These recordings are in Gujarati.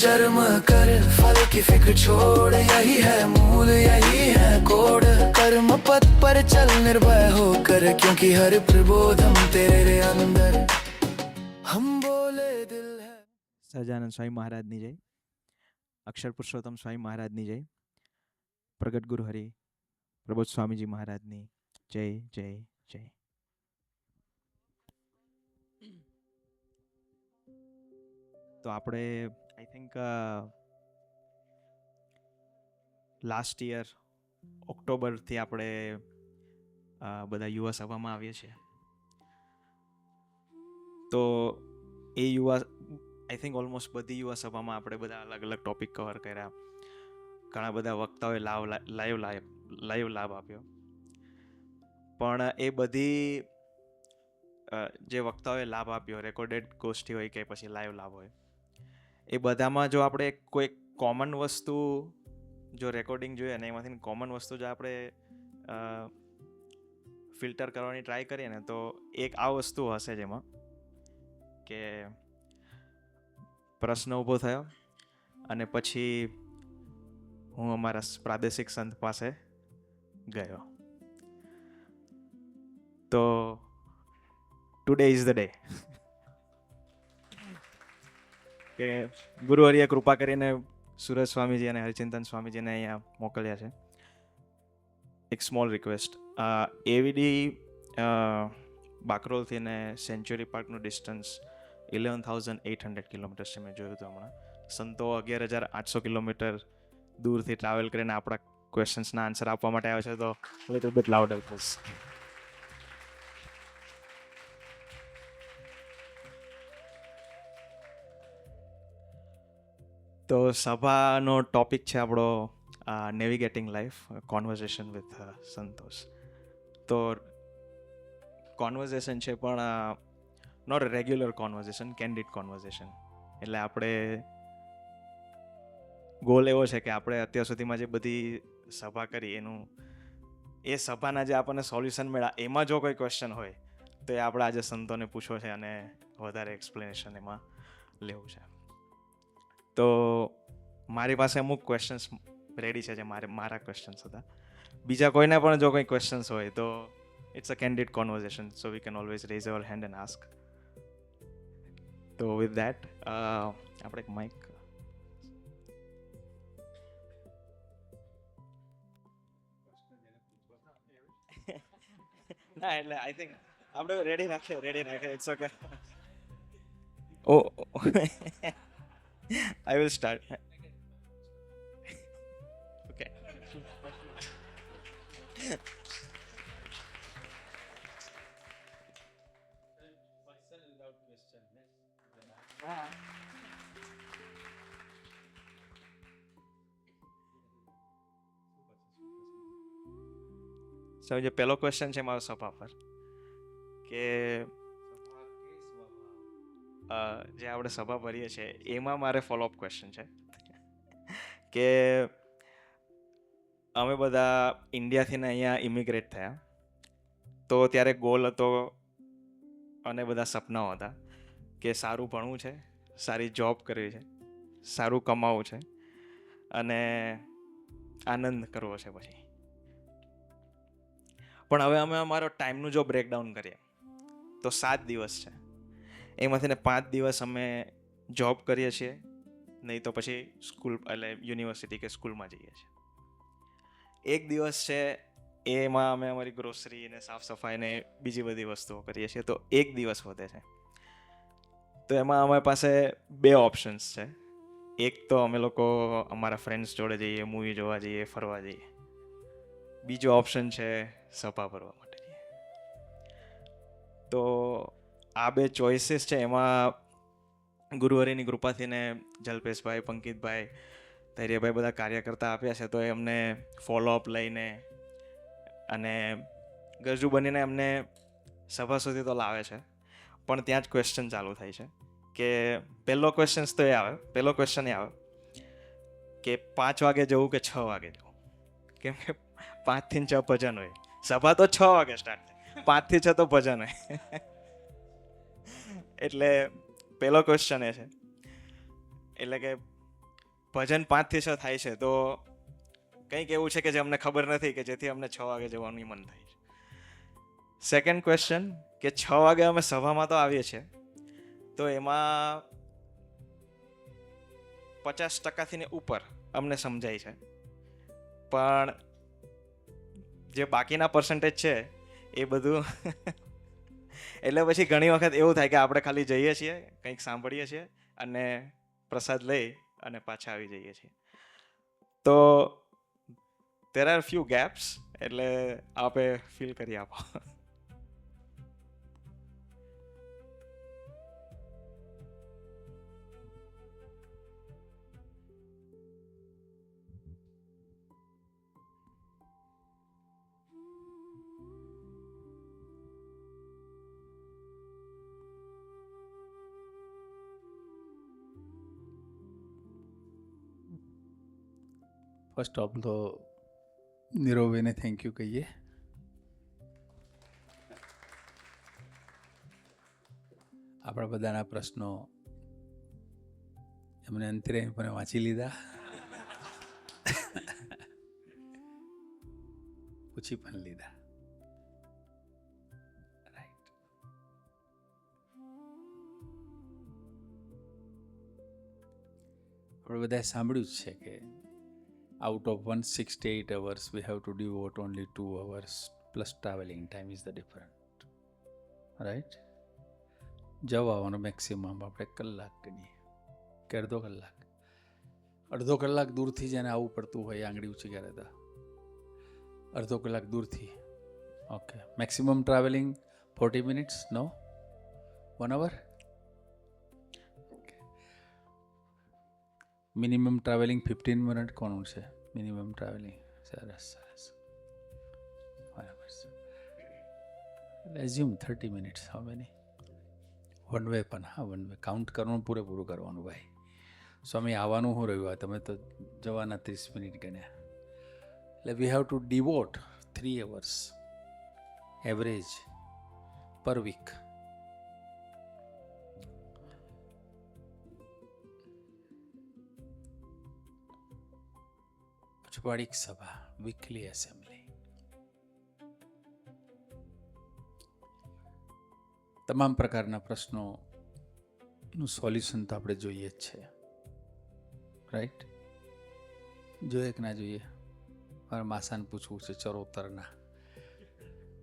शर्म कर फल की फिक्र छोड़, यही है मूल यही है कोड। कर्म पथ पर चल निर्भय होकर, क्योंकि हर प्रबोधम तेरे अंदर हम बोले दिल है। સહજાનંદ સ્વામી મહારાજની જય, અક્ષર પુરુષોત્તમ સ્વામી મહારાજની જય, પ્રગટ ગુરુ હરિ પ્રબોધ સ્વામીજી મહારાજની જય જય જય. તો આપણે આઈ થિંક લાસ્ટ યર ઓક્ટોબરથી આપણે બધા યુવા સભામાં આવીએ છીએ. તો એ યુવા આઈ થિંક ઓલમોસ્ટ બધી યુવા સભામાં આપણે બધા અલગ અલગ ટોપિક કવર કર્યા. ઘણા બધા વક્તાઓએ લાઈવ લાભ આપ્યો. પણ એ બધી જે વક્તાઓએ લાભ આપ્યો, રેકોર્ડેડ ગોષ્ઠી હોય કે પછી લાઈવ લાભ હોય, એ બધામાં જો આપણે કોઈ કોમન વસ્તુ જો રેકોર્ડિંગ જોઈએ ને એમાંથી કોમન વસ્તુ જો આપણે ફિલ્ટર કરવાની ટ્રાય કરીએ ને, તો એક આ વસ્તુ હશે જેમાં કે પ્રશ્ન ઊભો થયો અને પછી હું અમારા પ્રાદેશિક સંત પાસે ગયો. તો ટુડે ઇઝ ધ ડે કે ગુરુહરિએ કૃપા કરીને સુરજ સ્વામીજી અને હરિચિંતન સ્વામીજીને અહીંયા મોકલ્યા છે. એક સ્મોલ રિક્વેસ્ટ, એવીડી બાકરોલથી ને સેન્ચુરી પાર્કનું ડિસ્ટન્સ 11,800 કિલોમીટર્સ છે. મેં જોયું હતું હમણાં. સંતો 11,800 કિલોમીટર દૂરથી ટ્રાવેલ કરીને આપણા ક્વેશ્ચન્સના આન્સર આપવા માટે આવ્યા છે. તો લિટલ બિટ લાઉડર પ્લીઝ. તો સભાનો ટોપિક છે આપણો navigating life, conversation with Santosh. તો કોન્વર્ઝેશન છે પણ not regular conversation, candid conversation. એટલે આપણે ગોલ એવો છે કે આપણે અત્યાર સુધીમાં જે બધી સભા કરી એનું એ સભાના જે આપણને સોલ્યુશન મળ્યા એમાં જો કોઈ ક્વેશ્ચન હોય તો એ આપણે આજે સંતોને પૂછવો છે અને વધારે એક્સપ્લેનેશન એમાં લેવું છે. તો મારી પાસે અમુક ક્વેશ્ચન્સ રેડી છે જે મારા ક્વેશ્ચન્સ હતા. બીજા કોઈને પણ જો કોઈ ક્વેશ્ચન્સ હોય તો it's a candid conversation, so we can always raise our hand and ask. તો વિથ ધેટ આપણે એક માઇક. ના એટલે આઈ થિંક આપણે રેડી રાખીએ it's okay. Oh I will start. Okay. So જે પહેલો ક્વેશ્ચન છે મારો સભા પર કે જે આપણે સભા ભરીએ છીએ એમાં મારે ફોલોઅપ ક્વેશ્ચન છે કે અમે બધા ઇન્ડિયાથી ને અહીંયા ઇમિગ્રેટ થયા, તો ત્યારે ગોલ હતો અને બધા સપનાઓ હતા કે સારું ભણવું છે, સારી જોબ કરવી છે, સારું કમાવું છે અને આનંદ કરવો છે પછી. પણ હવે અમે અમારો ટાઈમનું જો બ્રેકડાઉન કરીએ તો 7 દિવસ છે. એમાંથીને 5 દિવસ અમે જોબ કરીએ છીએ, નહીં તો પછી સ્કૂલ એટલે યુનિવર્સિટી કે સ્કૂલમાં જઈએ છીએ. 1 દિવસ છે એમાં અમે અમારી ગ્રોસરી ને સાફ સફાઈ ને બીજી બધી વસ્તુઓ કરીએ છીએ. તો 1 દિવસ વધે છે. તો એમાં અમારી પાસે 2 ઓપ્શન્સ છે. એક તો અમે લોકો અમારા ફ્રેન્ડ્સ જોડે જઈએ, મૂવી જોવા જઈએ, ફરવા જઈએ. બીજો ઓપ્શન છે સભા ભરવા માટે જઈએ. તો આ 2 ચોઇસીસ છે. એમાં ગુરુહરિની કૃપાથી ને જલ્પેશભાઈ, પંકિતભાઈ, ધૈર્યભાઈ બધા કાર્યકર્તા આપ્યા છે. તો એ અમને ફોલોઅપ લઈને અને ગરજુ બનીને અમને સભા સુધી તો લાવે છે. પણ ત્યાં જ ક્વેશ્ચન ચાલુ થાય છે કે પહેલો ક્વેશ્ચન એ આવે કે 5 વાગે જવું કે 6 વાગે જવું. કેમ કે 5 થી 6 ભજન હોય. સભા તો 6 વાગે સ્ટાર્ટ થાય, 5 થી 6 તો ભજન હોય. એટલે પહેલો ક્વેશ્ચન એ છે એટલે કે ભજન 5 થી 6 થાય છે, તો કંઈક એવું છે કે જે અમને ખબર નથી કે જેથી અમને 6 વાગે જવાનું મન થાય છે. સેકન્ડ ક્વેશ્ચન કે 6 વાગે અમે સભામાં તો આવીએ છીએ, તો એમાં 50% થી ઉપર અમને સમજાય છે, પણ જે બાકીના પર્સન્ટેજ છે એ બધું એટલે પછી ઘણી વખત એવું થાય કે આપણે ખાલી જઈએ છીએ, કંઈક સાંભળીએ છીએ અને પ્રસાદ લઈ અને પાછા આવી જઈએ છીએ. તો there are few gaps, એટલે આપે ફીલ કરી આપો. ફર્સ્ટ ઓફ તો નીરવભાઈને થેન્ક યુ કહીએ. આપણા બધાના પ્રશ્નો એમને અંતરે પણ વાંચી લીધા, પૂછી પણ લીધા. રાઈટ. આપણે બધાએ સાંભળ્યું જ છે કે out of 168 hours, we have to devote only 2 hours plus traveling time is the difference. Right? જવાનો મેક્સિમમ આપણે કલાક ગણીએ કે અડધો કલાક. અડધો કલાક દૂરથી જેને આવવું પડતું હોય આંગળી ઊંચી કરે તો અડધો કલાક દૂરથી. Okay. Maximum travelling 40 minutes? No? 1 hour? Minimum travelling 15 minute કોનું છે? Minimum travelling. સરસ સરસ, બરાબર છે. Assume 30 minutes. હવે નહીં વન વે પણ. હા, વન વે કાઉન્ટ કરવાનું, પૂરેપૂરું કરવાનું ભાઈ. સ્વામી આવવાનું હું રહ્યું, તમે તો જવાના 30 મિનિટ ગણ્યા. એટલે we have to devote 3 hours average પર વીક. અઠવાડિક સભા, વીકલી એસેમ્બલી. તમામ પ્રકારના પ્રશ્નોનું સોલ્યુશન તો આપણે જોઈએ જ છે. રાઈટ? જોઈએ કે ના જોઈએ? મારે માસાને પૂછવું છે ચરોતરના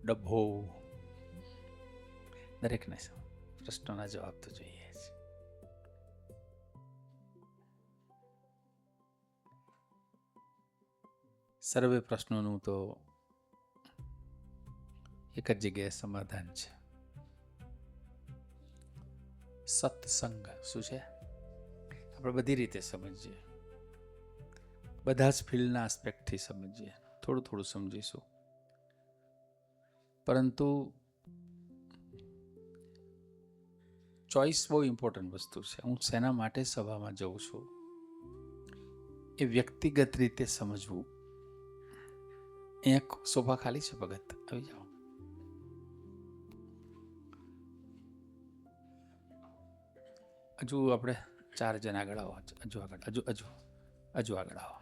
ડબ્બો, દરેકના પ્રશ્નોના જવાબ તો જોઈએ જ. સર્વે પ્રશ્નોનું તો એક જ જગ્યાએ સમાધાન છે. સત્સંગ શું છે? આપણે બધી રીતે સમજીએ, બધા જ ફિલ્ડના આસ્પેક્ટથી સમજીએ, થોડું થોડું સમજીશું. પરંતુ ચોઇસ બહુ ઇમ્પોર્ટન્ટ વસ્તુ છે. હું શેના માટે સભામાં જઉં છું એ વ્યક્તિગત રીતે સમજવું. અહીંયા સોફા ખાલી છે, ભગત આવી જાઓ. હજુ આપણે 4 જણ આગળ આવો. હજુ આગળ આવો.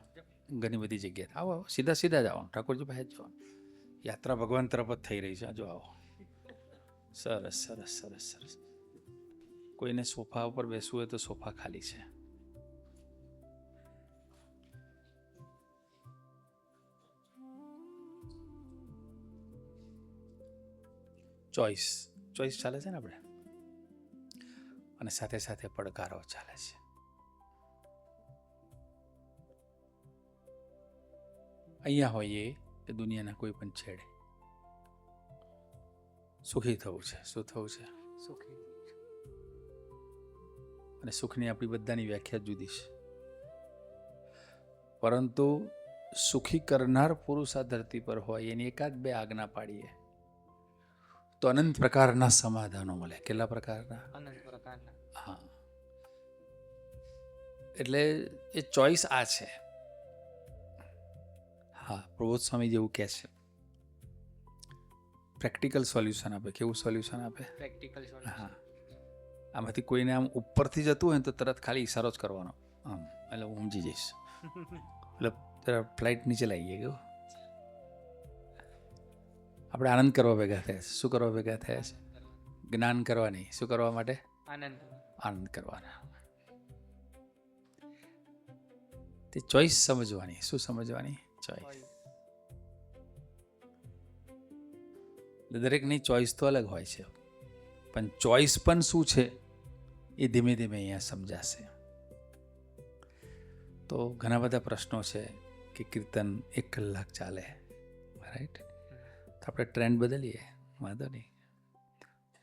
ઘણી બધી જગ્યાએ આવો આવો, સીધા સીધા જ આવો. ઠાકોરજી પાસે જ જવાનું. યાત્રા ભગવાન તરફ જ થઈ રહી છે. હજુ આવો. સરસ સરસ સરસ સરસ. કોઈને સોફા ઉપર બેસવું હોય તો સોફા ખાલી છે. ચોઇસ ચાલે છે ને આપણે, અને સાથે સાથે પડકારો ચાલે છે. અહીંયા હોઈએ કે દુનિયાના કોઈ પણ છેડે સુખી થવું છે. શું થવું છે? સુખી. અને સુખની આપણી બધાની વ્યાખ્યા જુદી છે, પરંતુ સુખી કરનાર પુરુષ આ ધરતી પર હોય એની એકાદ બે આજ્ઞા પાડીએ તો અનંત પ્રકારના સમાધાનો મળે. કેટલા પ્રકારના? અનંત પ્રકારના. હા, એટલે એ ચોઈસ આ છે. હા, પ્રબોધ સ્વામી જેવું કહે છે, પ્રેક્ટિકલ સોલ્યુશન આપે. કેવું સોલ્યુશન આપે? Practical solution. હા, આમાંથી કોઈને આમ ઉપરથી જતું હોય ને તો તરત ખાલી ઈશારો જ કરવાનો, આમ એટલે હું સમજી જઈશ. એટલે જરા ફ્લાઇટ નીચે લાવી ગઈ કેવું. આપણે આનંદ કરવા ભેગા થયા છે. શું કરવા ભેગા થયા છે? જ્ઞાન કરવા નહીં. શું કરવા માટે? આનંદ કરવાના. તે ચોઈસ સમજવાની. શું સમજવાની? ચોઈસ. દરેકની ચોઈસ તો અલગ હોય છે, પણ ચોઈસ પણ શું છે એ ધીમે ધીમે અહીંયા સમજાશે. તો ઘણા બધા પ્રશ્નો છે કે કીર્તન 1 કલાક ચાલે, રાઈટ? તો આપણે ટ્રેન્ડ બદલીએ, વાંધો નહીં.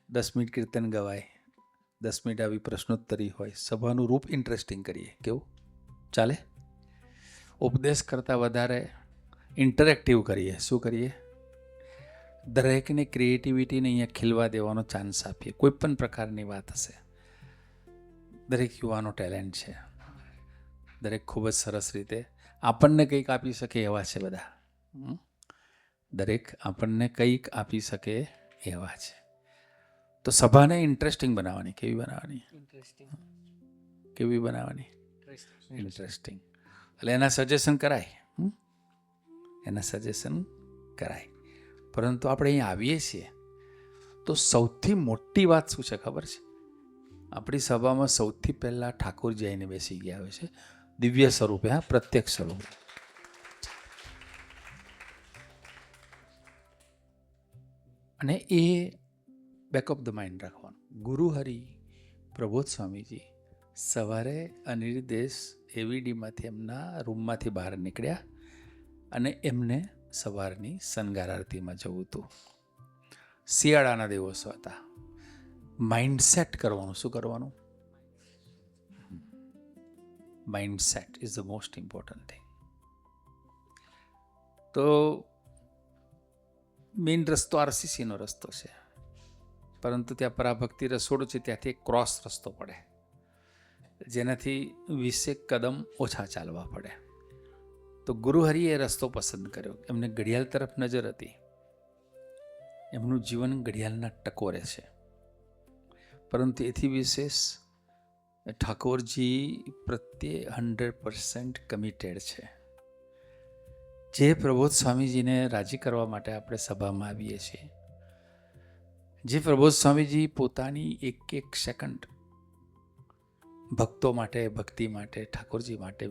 10 મિનિટ કીર્તન ગવાય, 10 મિનિટ આવી પ્રશ્નોત્તરી હોય, સભાનું રૂપ ઇન્ટરેસ્ટિંગ કરીએ. કેવું ચાલે? ઉપદેશ કરતાં વધારે ઇન્ટરેક્ટિવ કરીએ. શું કરીએ? દરેકને ક્રિએટિવિટીને અહીંયા ખીલવા દેવાનો ચાન્સ આપીએ. કોઈ પણ પ્રકારની વાત હશે, દરેક યુવાનો ટેલેન્ટ છે, દરેક ખૂબ જ સરસ રીતે આપણને કંઈક આપી શકે એવા છે બધા. દરેક આપણને કંઈક આપી શકે એવા છે. તો સભાને ઇન્ટરેસ્ટિંગ બનાવવાની. કેવી બનાવવાની? કેવી બનાવવાની? ઇન્ટરેસ્ટિંગ. એટલે એના સજેશન કરાય, એના સજેશન કરાય. પરંતુ આપણે અહીં આવીએ છીએ તો સૌથી મોટી વાત શું છે ખબર છે? આપણી સભામાં સૌથી પહેલાં ઠાકોરજી આવીને બેસી ગયા હોય છે, દિવ્ય સ્વરૂપે. હા, પ્રત્યક્ષ સ્વરૂપે. અને એ બેક ઓફ ધ માઇન્ડ રાખવાનું. ગુરુ હરિ પ્રબોધ સ્વામીજી સવારે અનિર્દેશ એવીડીમાંથી એમના રૂમમાંથી બહાર નીકળ્યા અને એમને સવારની શણગાર આરતીમાં જવું હતું. શિયાળાના દિવસો હતા. માઇન્ડસેટ કરવાનું. શું કરવાનું? Mindset is the most important thing. તો મેઇન રસ્તો આરસીસીનો રસ્તો છે, પરંતુ ત્યાં પરાભક્તિ રસોડું છે, ત્યાંથી એક ક્રોસ રસ્તો પડે, જેનાથી 20 કદમ ઓછા ચાલવા પડે. તો ગુરુહરિએ એ રસ્તો પસંદ કર્યો. એમને ઘડિયાળ તરફ નજર હતી. એમનું જીવન ઘડિયાળના ટકોરે છે, પરંતુ એથી વિશેષ ઠાકોરજી પ્રત્યે 100% કમિટેડ છે. જે પ્રબોધ સ્વામીજીને રાજી કરવા માટે આપણે સભામાં આવીએ છીએ, જે પ્રબોધ સ્વામીજી પોતાની એક સેકન્ડ ભક્તો માટે, ભક્તિ માટે, ઠાકોરજી માટે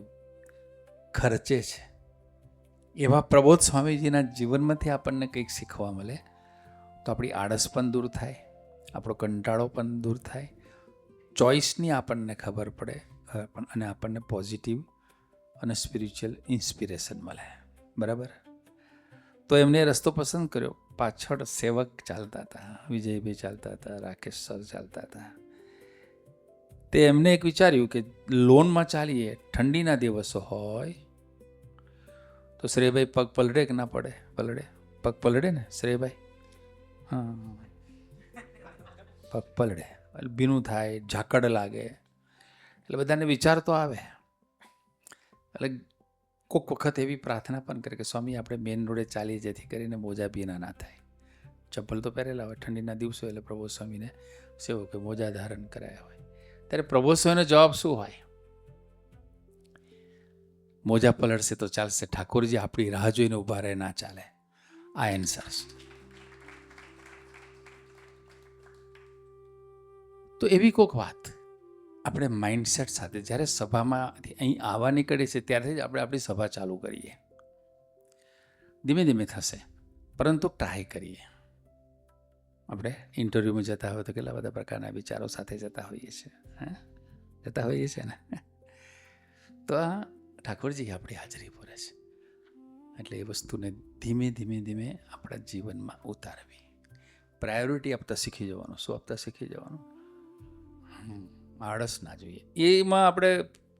ખર્ચે છે, એવા પ્રબોધ સ્વામીજીના જીવનમાંથી આપણને કંઈક શીખવા મળે તો આપણી આળસ પણ દૂર થાય, આપણો કંટાળો પણ દૂર થાય, ચોઈસની આપણને ખબર પડે અને આપણને પોઝિટિવ અને સ્પિરિચ્યુઅલ ઇન્સ્પિરેશન મળે. બરાબર? તો એમને રસ્તો પસંદ કર્યો. પાછળ સેવક ચાલતા હતા, વિજયભાઈ ચાલતા હતા, રાકેશ સર ચાલતા હતા. તે એમને એક વિચાર્યું કે લોનમાં ચાલીએ, ઠંડીના દિવસો હોય તો શ્રેયભાઈ પગ પલળે કે ના પડે? પલળે. પગ પલળે ને શ્રેયભાઈ? હા, પગ પલળે. ભીનું થાય, ઝાકડ લાગે, એટલે બધાને વિચાર તો આવે. એટલે કોઈક વખત એવી પ્રાર્થના પણ કરે કે સ્વામી આપણે મેઇન રોડે ચાલીએ જેથી કરીને મોજા ભીના ના થાય. ચપ્પલ તો પહેરેલા હોય, ઠંડીના દિવસો એટલે પ્રભુ સ્વામીને સેવો કે મોજા ધારણ કરાયા હોય. ત્યારે પ્રભુ સ્વામીનો જવાબ શું હોય? મોજા પલળશે તો ચાલશે, ઠાકોરજી આપણી રાહ જોઈને ઊભા રહે ના ચાલે. આ એન્સર છે. તો એવી કોઈક વાત આપણે માઇન્ડસેટ સાથે જ્યારે સભામાંથી અહીં આવવા નીકળે છે ત્યારથી જ આપણે આપણી સભા ચાલુ કરીએ. ધીમે ધીમે થશે, પરંતુ ટ્રાય કરીએ. આપણે ઇન્ટરવ્યૂમાં જતા હોય તો કેટલા બધા પ્રકારના વિચારો સાથે જતા હોઈએ છીએ. હા, જતા હોઈએ છીએ ને? તો આ ઠાકોરજી આપણી હાજરી પૂરે છે. એટલે એ વસ્તુને ધીમે ધીમે ધીમે આપણા જીવનમાં ઉતારવી. પ્રાયોરિટી આપતા શીખી જવાનું. શું આપતા શીખી જવાનું? આળસ ના જોઈએ. એમાં આપણે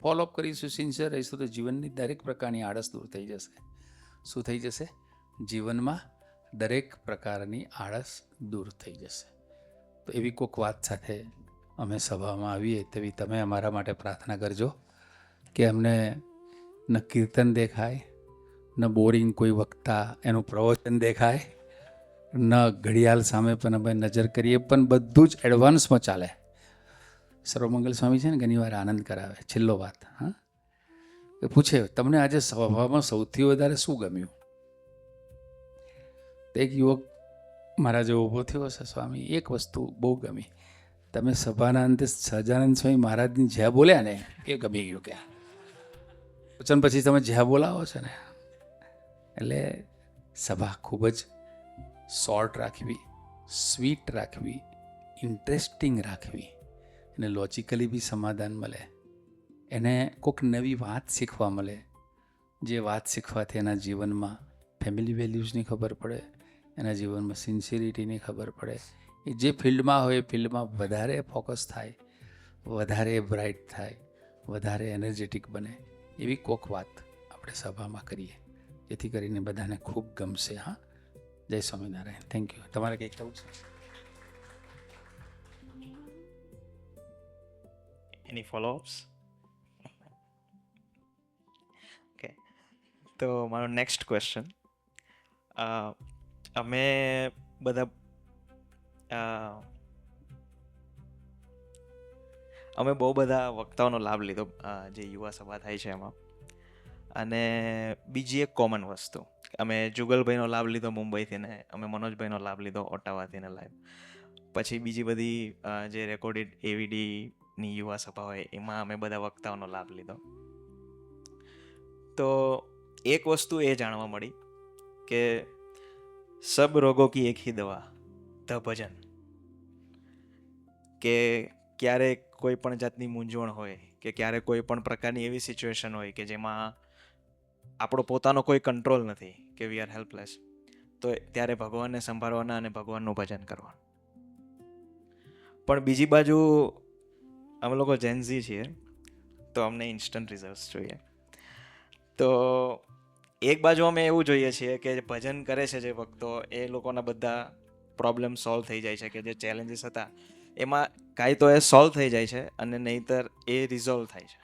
ફોલોઅપ કરીશું, સિન્સિયર રહીશું તો જીવનની દરેક પ્રકારની આળસ દૂર થઈ જશે. શું થઈ જશે? જીવનમાં દરેક પ્રકારની આળસ દૂર થઈ જશે. તો એવી કોઈક વાત સાથે અમે સભામાં આવીએ તેવી તમે અમારા માટે પ્રાર્થના કરજો કે અમને ન કીર્તન દેખાય, ન બોરિંગ કોઈ વક્તા એનું પ્રવચન દેખાય, ન ઘડિયાળ સામે પણ અમે નજર કરીએ, પણ બધું જ એડવાન્સમાં ચાલે. સર્વમંગલ સ્વામી છે ને ઘણી વાર આનંદ કરાવે. છેલ્લો વાત, હા, એ પૂછે તમને આજે સભામાં સૌથી વધારે શું ગમ્યું? તો એક યુવક મારા જેવો ઊભો થયો હશે, સ્વામી એક વસ્તુ બહુ ગમી, તમે સભાના અંતે સહજાનંદ સ્વામી મહારાજની જ્યાં બોલ્યા ને એ ગમી ગયું. કે વચન પછી તમે જ્યાં બોલાવો છો ને, એટલે સભા ખૂબ જ શોર્ટ રાખવી, સ્વીટ રાખવી, ઇન્ટરેસ્ટિંગ રાખવી, અને લોજિકલી બી સમાધાન મળે, એને કોઈક નવી વાત શીખવા મળે, જે વાત શીખવાથી એના જીવનમાં ફેમિલી વેલ્યુઝની ખબર પડે, એના જીવનમાં સિન્સિયરિટીની ખબર પડે, એ જે ફિલ્ડમાં હોય એ ફિલ્ડમાં વધારે ફોકસ થાય, વધારે બ્રાઇટ થાય, વધારે એનર્જેટિક બને, એવી કોઈક વાત આપણે સભામાં કરીએ, જેથી કરીને બધાને ખૂબ ગમશે. હા, જય સ્વામિનારાયણ. Thank you. તમારે કંઈક કહું છે? એની ફોલોઅપ્સ? ઓકે, તો મારો નેક્સ્ટ ક્વેશ્ચન, અમે બધા અમે બહુ બધા વક્તાઓનો લાભ લીધો જે યુવા સભા થાય છે એમાં. અને બીજી એક કોમન વસ્તુ, અમે જુગલભાઈનો લાભ લીધો મુંબઈથી, ને અમે મનોજભાઈનો લાભ લીધો ઓટાવાથી ને લાઈવ. પછી બીજી બધી જે રેકોર્ડેડ એવીડીની યુવા સભા હોય એમાં અમે બધા વક્તાઓનો લાભ લીધો. તો એક વસ્તુ એ જાણવા મળી કે સબ રોગો કી એક હી દવા, ધ ભજન. કે ક્યારેક કોઈ પણ જાતની મૂંઝવણ હોય, કે ક્યારેક કોઈ પણ પ્રકારની એવી સિચ્યુએશન હોય કે જેમાં આપણો પોતાનો કોઈ કંટ્રોલ નથી, કે વી આર હેલ્પલેસ, તો ત્યારે ભગવાનને સંભાળવાના અને ભગવાનનું ભજન કરવાનું. પણ બીજી બાજુ અમે લોકો જેન્ઝી છીએ, તો અમને ઇન્સ્ટન્ટ રિઝલ્ટ્સ જોઈએ. તો એક બાજુ અમે એવું જોઈએ છીએ કે જે ભજન કરે છે જે ભક્તો, એ લોકોના બધા પ્રોબ્લેમ સોલ્વ થઈ જાય છે, કે જે ચેલેન્જીસ હતા એમાં કાંઈ તો એ સોલ્વ થઈ જાય છે, અને નહીંતર એ રિઝોલ્વ થાય છે,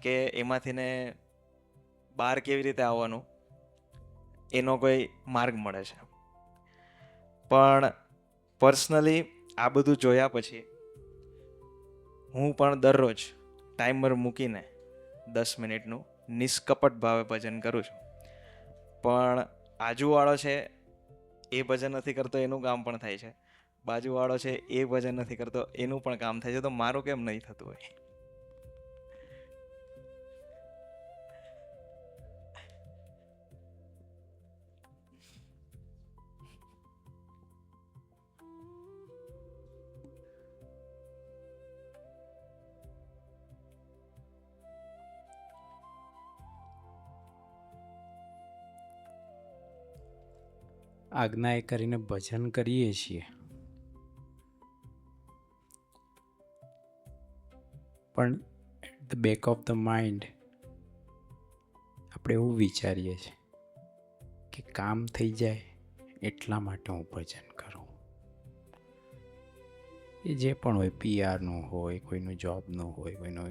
કે એમાંથી ને બહાર કેવી રીતે આવવાનું એનો કોઈ માર્ગ મળે છે. પણ પર્સનલી આ બધું જોયા પછી હું પણ દરરોજ ટાઈમર મૂકીને 10 મિનિટનું નિષ્કપટ ભાવે ભજન કરું છું. પણ આજુવાળો છે એ ભજન નથી કરતો એનું કામ પણ થાય છે, બાજુવાળો છે એ ભજન નથી કરતો એનું પણ કામ થાય છે, તો મારું કેમ નહીં થતું હોય? આજ્ઞા એ કરીને ભજન કરીએ છીએ, પણ at the back of the mind આપણે એવું વિચારીએ છીએ કે કામ થઈ જાય એટલા માટે હું ભજન કરું. એ જે પણ હોય, પીઆરનું હોય, કોઈનું જોબનું હોય, કોઈનું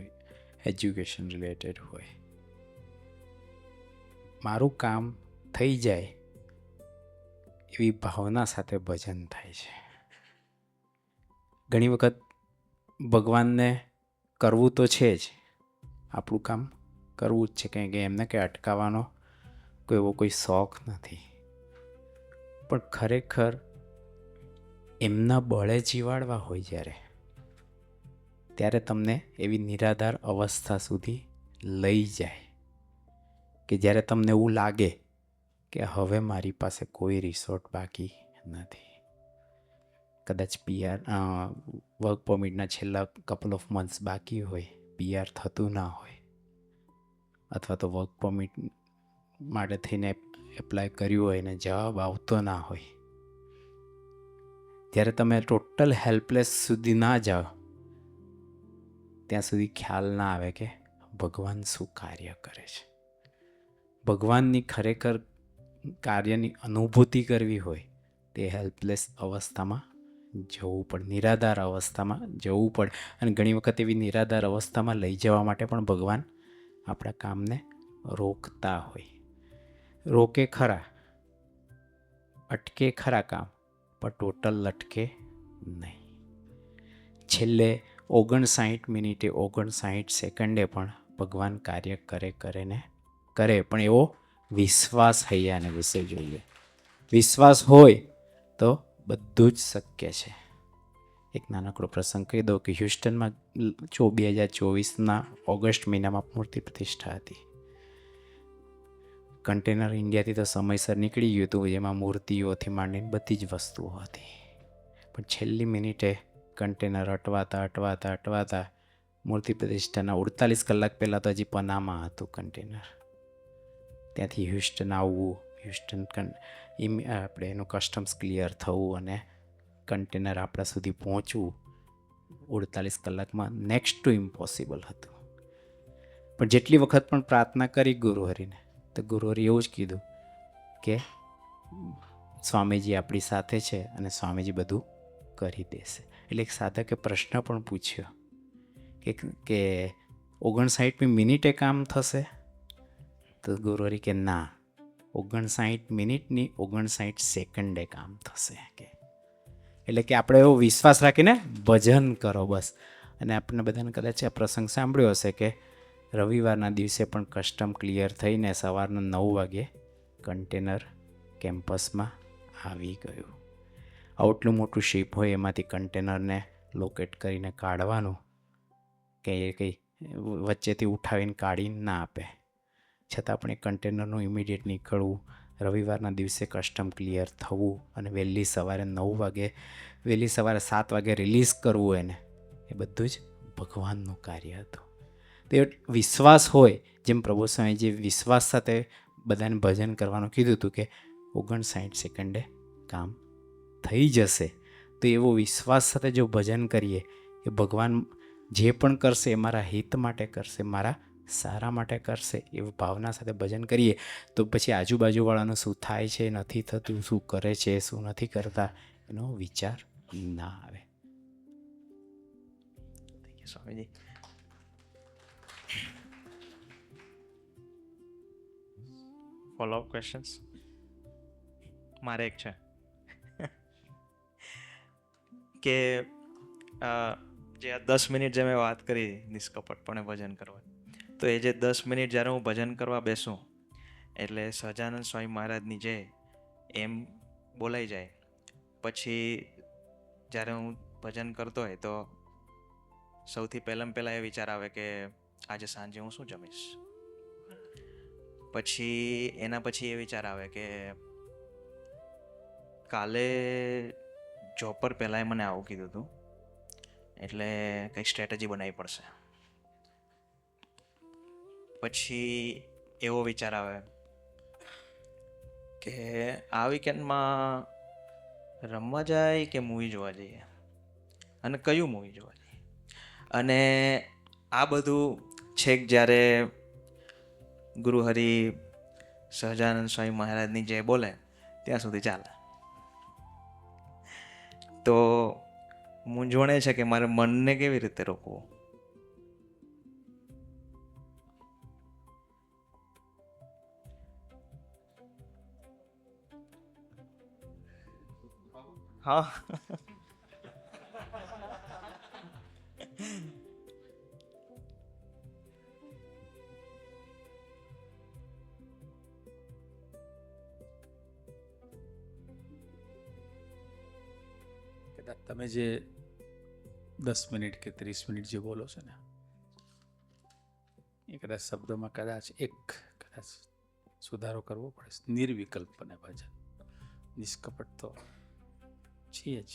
એજ્યુકેશન રિલેટેડ હોય, મારું કામ થઈ જાય એવી ભાવના સાથે ભજન થાય છે. ઘણી વખત ભગવાનને કરવું તો છે જ, આપણું કામ કરવું જ છે, કારણ કે એમને કંઈ અટકાવવાનો કોઈ એવો કોઈ શોખ નથી. પણ ખરેખર એમના બળે જીવાડવા હોય ત્યારે તમને એવી નિરાધાર અવસ્થા સુધી લઈ જાય કે જ્યારે તમને એવું લાગે કે હવે મારી પાસે કોઈ રિસોર્ટ બાકી નથી. કદાચ પીઆર વર્ક પરમિટના છેલ્લા કપલ ઓફ મંથ્સ બાકી હોય, પીઆર થતું ના હોય, અથવા તો વર્ક પરમિટ માટે થઈને એપ્લાય કર્યું હોય ને જવાબ આવતો ના હોય, ત્યારે તમે ટોટલ હેલ્પલેસ સુધી ના જાઓ ત્યાં સુધી ખ્યાલ ના આવે કે ભગવાન શું કાર્ય કરે છે. ભગવાનની ખરેખર કાર્યની અનુભૂતિ કરવી હોય તે હેલ્પલેસ અવસ્થામાં જવું પડે, નિરાધાર અવસ્થામાં જવું પડે. અને ઘણી વખત એવી નિરાધાર અવસ્થામાં લઈ જવા માટે પણ ભગવાન આપણા કામને રોકતા હોય. રોકે ખરા, અટકે ખરા કામ, પણ ટોટલ લટકે નહીં. છેલ્લે 59 મિનિટે 59 સેકન્ડે પણ ભગવાન કાર્ય કરે ને કરે, પણ એવો વિશ્વાસ હૈયાને વિશે જોઈએ. વિશ્વાસ હોય તો બધું જ શક્ય છે. એક નાનકડો પ્રસંગ કહી દઉં કે હ્યુસ્ટનમાં 2024ના ઓગસ્ટ મહિનામાં મૂર્તિ પ્રતિષ્ઠા હતી. કન્ટેનર ઇન્ડિયાથી તો સમયસર નીકળી ગયું હતું, જેમાં મૂર્તિઓથી માંડીને બધી જ વસ્તુઓ હતી. પણ છેલ્લી મિનિટે કન્ટેનર અટવાતા મૂર્તિ પ્રતિષ્ઠાના 48 કલાક પહેલાં તો હજી પનામાં હતું કન્ટેનર. ત્યાંથી હ્યુસ્ટન આવવું, આપણે એનું કસ્ટમ્સ ક્લિયર થવું અને કન્ટેનર આપણા સુધી પહોંચવું 48 કલાકમાં નેક્સ્ટ ટુ ઇમ્પોસિબલ હતું. પણ જેટલી વખત પણ પ્રાર્થના કરી ગુરુહરિને, તો ગુરુહરિ એવું જ કીધું કે સ્વામીજી આપણી સાથે છે અને સ્વામીજી બધું કરી દેશે. એટલે એક સાધકે પ્રશ્ન પણ પૂછ્યો કે 59મી મિનિટે કામ થશે? તો ગુરુહરિ કે ના, 59 મિનિટની 59 સેકન્ડે કામ થશે કે. એટલે કે આપણે એવો વિશ્વાસ રાખીને ભજન કરો બસ. અને આપણને બધાને કદાચ આ પ્રસંગ સાંભળ્યો હશે કે રવિવારના દિવસે પણ કસ્ટમ ક્લિયર થઈને સવારના 9 વાગે કન્ટેનર કેમ્પસમાં આવી ગયું. આટલું મોટું શિપ હોય, એમાંથી કન્ટેનરને લોકેટ કરીને કાઢવાનું કે એ કંઈ વચ્ચેથી ઉઠાવીને કાઢીને ના આપે, છતાં પણ એ કન્ટેનરનું ઇમિડિયેટ નીકળવું, રવિવારના દિવસે કસ્ટમ ક્લિયર થવું અને વહેલી સવારે 7 વાગે રિલીઝ કરવું એને, એ બધું જ ભગવાનનું કાર્ય હતું. તે વિશ્વાસ હોય, જેમ પ્રભુ સ્વામીજી વિશ્વાસ સાથે બધાને ભજન કરવાનું કીધું હતું કે 59 સેકન્ડે કામ થઈ જશે, તો એવો વિશ્વાસ સાથે જો ભજન કરીએ કે ભગવાન જે પણ કરશે એ મારા હિત માટે કરશે, મારા સારા માટે કરશે, એવી ભાવના સાથે ભજન કરીએ, તો પછી આજુબાજુવાળાનું શું થાય છે, નથી થતું, શું કરે છે, શું નથી કરતા, એનો વિચાર ના આવે. સ્વામીજી, ફોલો અપ ક્વેશ્ચન્સ મારે એક છે કે જે આ 10 મિનિટ જે મેં વાત કરી નિષ્કપટપણે ભજન કરવા, તો એ જે 10 મિનિટ જ્યારે હું ભજન કરવા બેસું એટલે સહજાનંદ સ્વામી મહારાજની જે એમ બોલાઈ જાય, પછી જ્યારે હું ભજન કરતો હોય તો સૌથી પહેલાં એ વિચાર આવે કે આજે સાંજે હું શું જમીશ. પછી એના પછી એ વિચાર આવે કે કાલે જોબ પર પહેલાં મને આવું કીધું હતું, એટલે કંઈક સ્ટ્રેટેજી બનાવવી પડશે. પછી એવો વિચાર આવે કે આ વીકેન્ડમાં રમવા જાય કે મૂવી જોવા જઈએ, અને કયું મૂવી જોવા જઈએ. અને આ બધું છેક જ્યારે ગુરુહરિ સહજાનંદ સ્વામી મહારાજની જે બોલે ત્યાં સુધી ચાલે. તો મૂંઝવણ એ છે કે મારે મનને કેવી રીતે રોકવું. હા કદાચ તમે જે 10 મિનિટ કે 30 મિનિટ જે બોલો છો ને, એ કદાચ શબ્દોમાં કદાચ સુધારો કરવો પડે. નિર્વિકલ્પને ભજન, નિષ્કપટ તો છીએ જ.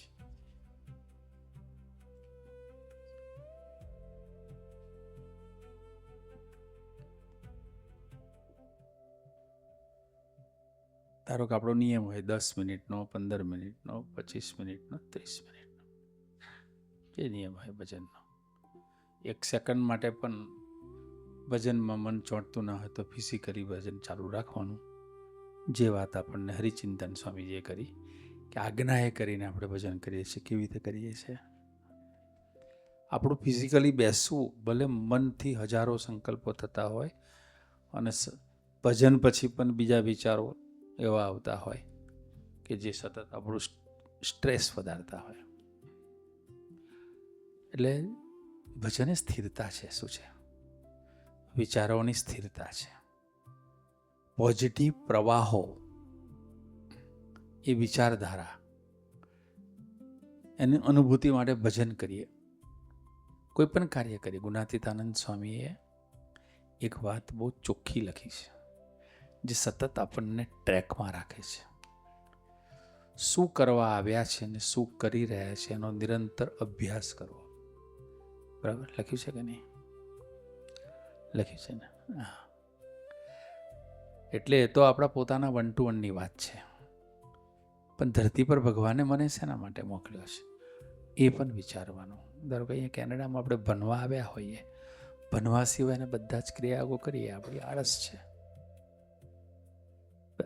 ધારો કે આપણો નિયમ હોય 10 મિનિટનો, 15 મિનિટનો, 25 મિનિટનો, 30 મિનિટનો, જે નિયમ હોય ભજનનો. 1 સેકન્ડ માટે પણ ભજનમાં મન ચોંટતું ના હોય તો ફિઝિકલી ભજન ચાલુ રાખવાનું. જે વાત આપણને હરિચિંતન સ્વામીજીએ કરી કે આજ્ઞાએ કરીને આપણે ભજન કરીએ છીએ, કેવી રીતે કરીએ છીએ. આપણું ફિઝિકલી બેસવું, ભલે મનથી હજારો સંકલ્પો થતા હોય અને ભજન પછી પણ બીજા વિચારો એવા આવતા હોય કે જે સતત આપણું સ્ટ્રેસ વધારતા હોય. એટલે ભજન એ સ્થિરતા છે. શું છે? વિચારોની સ્થિરતા છે. પોઝિટિવ પ્રવાહો, એ વિચારધારા, એની અનુભૂતિ માટે ભજન કરીએ, કોઈ પણ કાર્ય કરીએ. ગુણાતીતાનંદ સ્વામીએ એક વાત બહુ ચોખ્ખી લખી છે, જે સતત આપણને ટ્રેકમાં રાખે છે. શું કરવા આવ્યા છે અને શું કરી રહ્યા છે એનો નિરંતર અભ્યાસ કરવો. બરાબર લખ્યું છે કે નહીં? લખ્યું છે ને? હા. એટલે એ તો આપણા પોતાના 1 to 1 ની વાત છે, પણ ધરતી પર ભગવાને મને શેના માટે મોકલ્યો છે એ પણ વિચારવાનું. ધારો કે અહીંયા કેનેડામાં આપણે ભણવા આવ્યા હોઈએ, ભણવા સિવાયના બધા જ ક્રિયાઓ કરીએ, આપણી આળસ છે.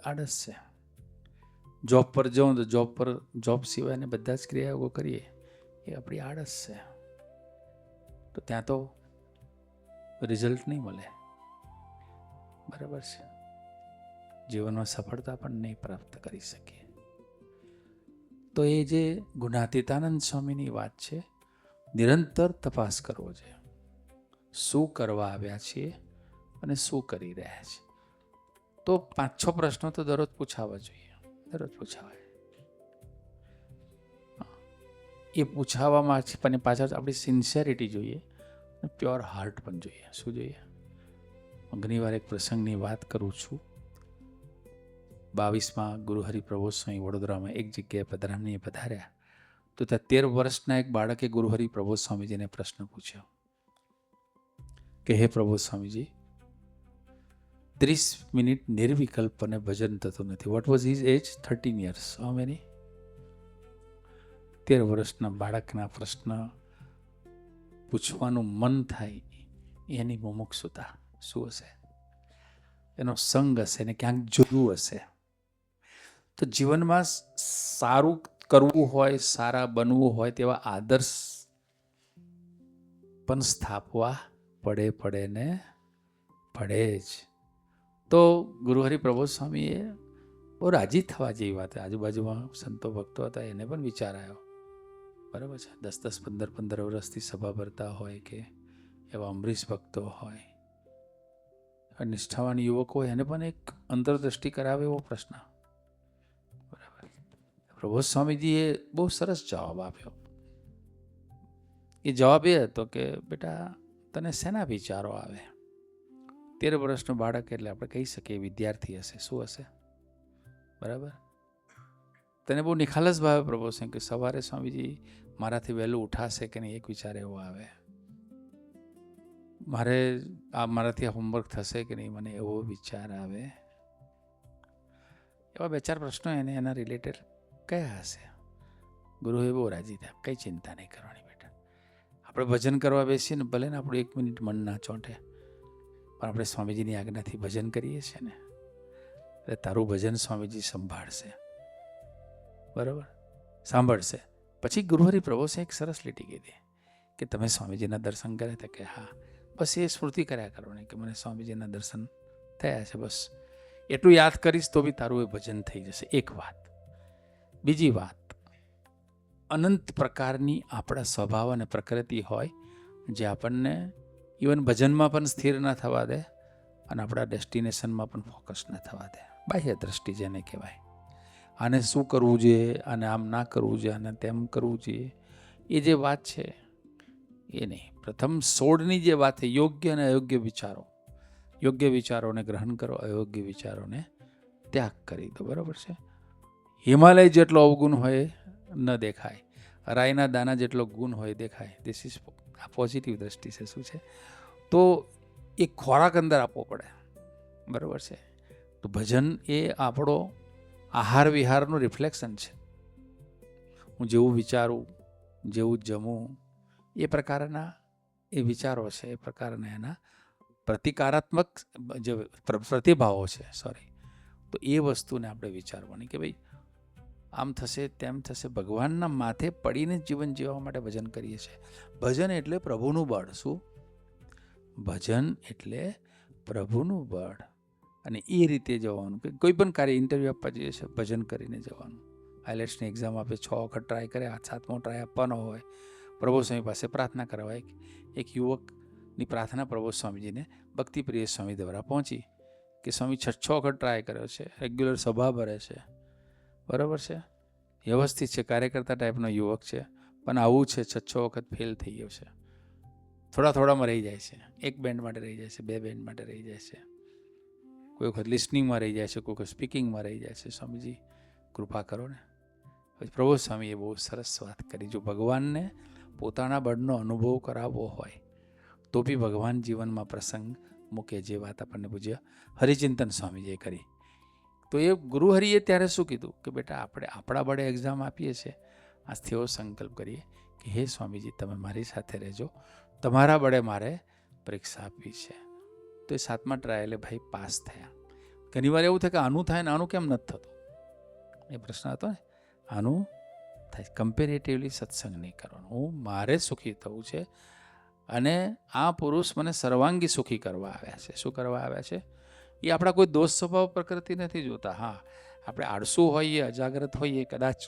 આળસ છે. જોબ પર જાઉં તો જોબ સિવાયને બધા જ ક્રિયાઓ કરીએ, એ આપણી આળસ છે. તો ત્યાં તો રિઝલ્ટ નહીં મળે. બરાબર છે. જીવનમાં સફળતા પણ નહીં પ્રાપ્ત કરી શકીએ. તો એ જે ગુણાતીતાનંદ સ્વામીની વાત છે, નિરંતર તપાસ કરવો છે. શું કરવા આવ્યા છીએ અને શું કરી રહ્યા છીએ. તો 5-6 પ્રશ્નો તો દરરોજ પૂછાવા જોઈએ. દરરોજ પૂછાવાય. એ પૂછાવામાં પણ પાછળ આપણી સિન્સિયરિટી જોઈએ, પ્યોર હાર્ટ પણ જોઈએ. શું જોઈએ? ઘણીવાર એક પ્રસંગની વાત કરું છું. 22માં ગુરુ હરિપ્રબોધ સ્વામી વડોદરામાં એક જગ્યાએ પધરામણીએ પધાર્યા, તો ત્યાં 13 વર્ષના એક બાળકે ગુરુ હરિપ્રબોધ સ્વામીજીને પ્રશ્ન પૂછ્યો કે હે પ્રબોધ સ્વામીજી, 30 મિનિટ નિર્વિકલ્પ અને ભજન થતું નથી. What was his age? 13 years. How many? 13 વર્ષના બાળકના પ્રશ્ન પૂછવાનું મન થાય, એની મુમુક્ષુતા શું હશે? એનો સંગ હશે ને ક્યાંક જોયું હશે. તો જીવનમાં સારું કરવું હોય, સારા બનવું હોય તેવા આદર્શ પણ સ્થાપવા પડે જ. તો ગુરુ હરિપ્રબોધ સ્વામીએ બહુ રાજી થવા જેવી વાત. આજુબાજુમાં સંતો ભક્તો હતા, એને પણ વિચાર આવ્યો. બરાબર છે. 10-15 વર્ષથી સભા ભરતા હોય કે એવા અમરીશ ભક્તો હોય, નિષ્ઠાવાન યુવક હોય, એને પણ એક અંતરદ્રષ્ટિ કરાવે એવો પ્રશ્ન. બરાબર. પ્રબોધ સ્વામીજીએ બહુ સરસ જવાબ આપ્યો. એ જવાબ એ હતો કે બેટા, તને શેના વિચારો આવે? 13 વર્ષનું બાળક એટલે આપણે કહી શકીએ વિદ્યાર્થી હશે. શું હશે? બરાબર. તને બહુ નિખાલસ ભાવે પ્રભુ છે કે સવારે સ્વામીજી મારાથી વહેલું ઉઠાશે કે નહીં, એક વિચાર એવો આવે. મારાથી હોમવર્ક થશે કે નહીં, મને એવો વિચાર આવે. એવા 2-4 પ્રશ્નો એના રિલેટેડ કયા હશે? ગુરુએ બહુ રાજી થયા. કંઈ ચિંતા નહીં કરવાની બેટા. આપણે ભજન કરવા બેસીએ ને, ભલે ને આપણું 1 મિનિટ મન ના ચોંટે, પણ આપણે સ્વામીજીની આજ્ઞાથી ભજન કરીએ છીએ ને, એટલે તારું ભજન સ્વામીજી સંભાળશે. બરાબર? સાંભળશે. પછી ગુરુ હરિપ્રભુએ એક સરસ લીટી કીધી કે તમે સ્વામીજીના દર્શન કર્યા હતા કે હા. બસ એ સ્મૃતિ કર્યા કરવાની કે મને સ્વામીજીના દર્શન થયા છે. બસ એટલું યાદ કરીશ તો બી તારું એ ભજન થઈ જશે. એક વાત. બીજી વાત, અનંત પ્રકારની આપણા સ્વભાવ અને પ્રકૃતિ હોય જે આપણને ઇવન ભજનમાં પણ સ્થિર ન થવા દે અને આપણા ડેસ્ટિનેશનમાં પણ ફોકસ ન થવા દે. બાહ્ય દ્રષ્ટિ જેને કહેવાય. આને શું કરવું જોઈએ, આને આમ ના કરવું જોઈએ, આને તેમ કરવું જોઈએ, એ જે વાત છે એ નહીં. પ્રથમ 16ની જે વાત છે, યોગ્ય અને અયોગ્ય વિચારો. યોગ્ય વિચારોને ગ્રહણ કરો, અયોગ્ય વિચારોને ત્યાગ કરી દો. બરાબર છે. હિમાલય જેટલો અવગુણ હોય ન દેખાય, રાઈના દાના જેટલો ગુણ હોય દેખાય. ધીસ ઇઝ આ પોઝિટિવ દ્રષ્ટિ છે. શું છે? તો એ ખોરાક અંદર આપવો પડે. બરાબર છે. તો ભજન એ આપણો આહાર વિહારનું રિફ્લેક્શન છે. હું જેવું વિચારું, જેવું જમું, એ પ્રકારના એ વિચારો છે, એ પ્રકારના એના પ્રતિકારાત્મક જે પ્રતિભાવો છે, તો એ વસ્તુને આપણે વિચારવાની કે ભાઈ આમ થશે તેમ થશે. ભગવાનના માથે પડીને જીવન જીવવા માટે ભજન કરીએ છીએ. ભજન એટલે પ્રભુનું બળ. શું? ભજન એટલે પ્રભુનું બળ. અને એ રીતે જવાનું કે કોઈ પણ કાર્ય, ઇન્ટરવ્યૂ આપવા જઈએ છીએ, ભજન કરીને જવાનું. આઈલેટ્સની એક્ઝામ આપે, 6 વખત ટ્રાય કરે, 7મો ટ્રાય આપવાનો હોય, પ્રભુ સ્વામી પાસે પ્રાર્થના કરવા. એક યુવક ની પ્રાર્થના પ્રભુ સ્વામીજીને ભક્તિપ્રિય સ્વામી દ્વારા પહોંચી કે સ્વામી 6 વખત ટ્રાય કર્યો છે, રેગ્યુલર સભા ભરે છે, બરાબર છે, વ્યવસ્થિત છે, કાર્યકર્તા ટાઈપનો યુવક છે, પણ આવું છે 6 વખત ફેલ થઈ ગયો છે. થોડામાં રહી જાય છે, 1 બેન્ડ માટે રહી જાય છે, 2 બેન્ડ માટે રહી જાય છે, કોઈ વખત લિસનિંગમાં રહી જાય છે, કોઈ વખત સ્પીકિંગ રહી જાય છે. સ્વામીજી કૃપા કરો ને. પછી પ્રભુ સ્વામીએ બહુ સરસ વાત કરી, જો ભગવાનને પોતાના બળનો અનુભવ કરાવવો હોય તો બી ભગવાન જીવનમાં પ્રસંગ મૂકે, જે વાત આપણને પૂજ્ય હરિચિંતન સ્વામીજીએ કરી. તો એ ગુરુહરિએ ત્યારે શું કીધું કે બેટા આપણે આપણા બળે એક્ઝામ આપીએ છીએ, આજથી એવો સંકલ્પ કરીએ કે હે સ્વામીજી તમે મારી સાથે રહેજો, તમારા બળે મારે પરીક્ષા આપવી છે. તો એ 7મા ટ્રાયલે ભાઈ પાસ થયા. ઘણીવાર એવું થાય કે આનું થાય ને આનું કેમ નથી થતું, એ પ્રશ્ન હતો ને. આનું થાય કમ્પેરેટિવલી સત્સંગ નહીં કરવાનો, હું મારે સુખી થવું છે અને આ પુરુષ મને સર્વાંગી સુખી કરવા આવ્યા છે. શું કરવા આવ્યા છે? એ આપણા કોઈ દોષ સ્વભાવ પ્રકૃતિ નથી જોતા. હા, આપણે આળસુ હોઈએ, અજાગ્રત હોઈએ, કદાચ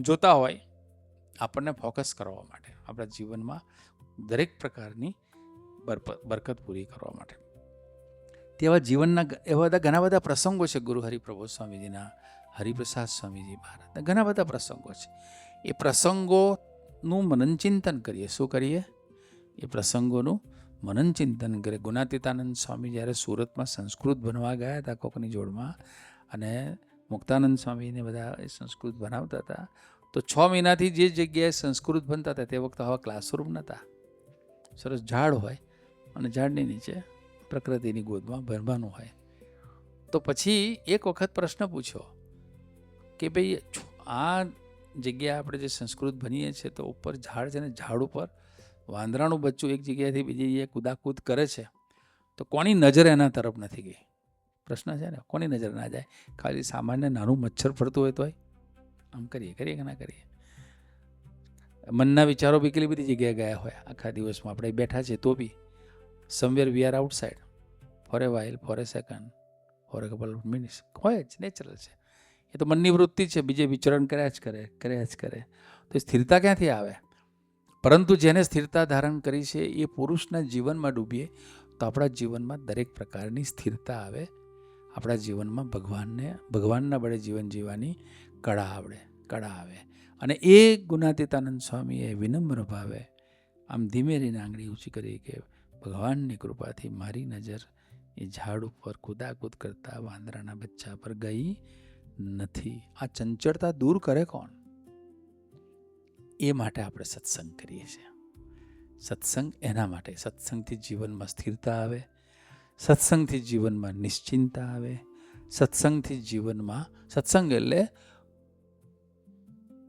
જોતા હોય આપણને ફોકસ કરવા માટે, આપણા જીવનમાં દરેક પ્રકારની બરકત પૂરી કરવા માટે. તેવા જીવનના એવા ઘણા બધા પ્રસંગો છે ગુરુ હરિપ્રભુ સ્વામીજીના, હરિપ્રસાદ સ્વામીજી મહારાજના ઘણા બધા પ્રસંગો છે. એ પ્રસંગોનું મનન ચિંતન કરીએ. શું કરીએ? એ પ્રસંગોનું મનન ચિંતન કરીએ. ગુણાતીતાનંદ સ્વામી જ્યારે સુરતમાં સંસ્કૃત ભણવા ગયા હતા કોકની જોડમાં, અને મુક્તાનંદ સ્વામીને બધા એ સંસ્કૃત ભણાવતા હતા, તો 6 મહિનાથી જે જગ્યાએ સંસ્કૃત ભણતા હતા તે વખતે આવા ક્લાસરૂમ નહોતા. સરસ ઝાડ હોય અને ઝાડની નીચે પ્રકૃતિની ગોદમાં ભણવાનું હોય. તો પછી એક વખત પ્રશ્ન પૂછ્યો કે ભાઈ આ જગ્યાએ આપણે જે સંસ્કૃત ભણીએ છીએ તો ઉપર ઝાડ છે ને, ઝાડ ઉપર વાંદરાનું બચ્ચું એક જગ્યાએથી બીજી જગ્યાએ કૂદાકૂદ કરે છે, તો કોની નજર એના તરફ નથી ગઈ? પ્રશ્ન છે ને, કોની નજર ના જાય? ખાલી સામાન્ય નાનું મચ્છર ફરતું હોય તોય આમ કરીએ કે ના કરીએ? મનના વિચારો બી કેટલી બધી જગ્યાએ ગયા હોય આખા દિવસમાં, આપણે બેઠા છે તો be somewhere we are outside for a while, for a second, for a couple of minutes હોય જ, નેચરલ છે. એ તો મનની વૃત્તિ છે, બીજે વિચરણ કર્યા જ કરે. તો સ્થિરતા ક્યાંથી આવે? પરંતુ જેને સ્થિરતા ધારણ કરી છે એ પુરુષના જીવનમાં ડૂબીએ તો આપણા જીવનમાં દરેક પ્રકારની સ્થિરતા આવે. આપણા જીવનમાં ભગવાનના બળે જીવન જીવવાની કળા આવે. અને એ ગુણાતીતાનંદ સ્વામીએ વિનમ્ર ભાવે આમ ધીમે રહીને આંગળી ઊંચી કરી કે ભગવાનની કૃપાથી મારી નજર એ ઝાડ ઉપર કૂદાકૂદ કરતા વાંદરાના બચ્ચા પર ગઈ નથી. આ ચંચળતા દૂર કરે કોણ? એ માટે આપણે સત્સંગ કરીએ છીએ. સત્સંગ એના માટે. સત્સંગથી જીવનમાં સ્થિરતા આવે, સત્સંગથી જીવનમાં નિશ્ચિંતા આવે, સત્સંગથી જીવનમાં, સત્સંગ એટલે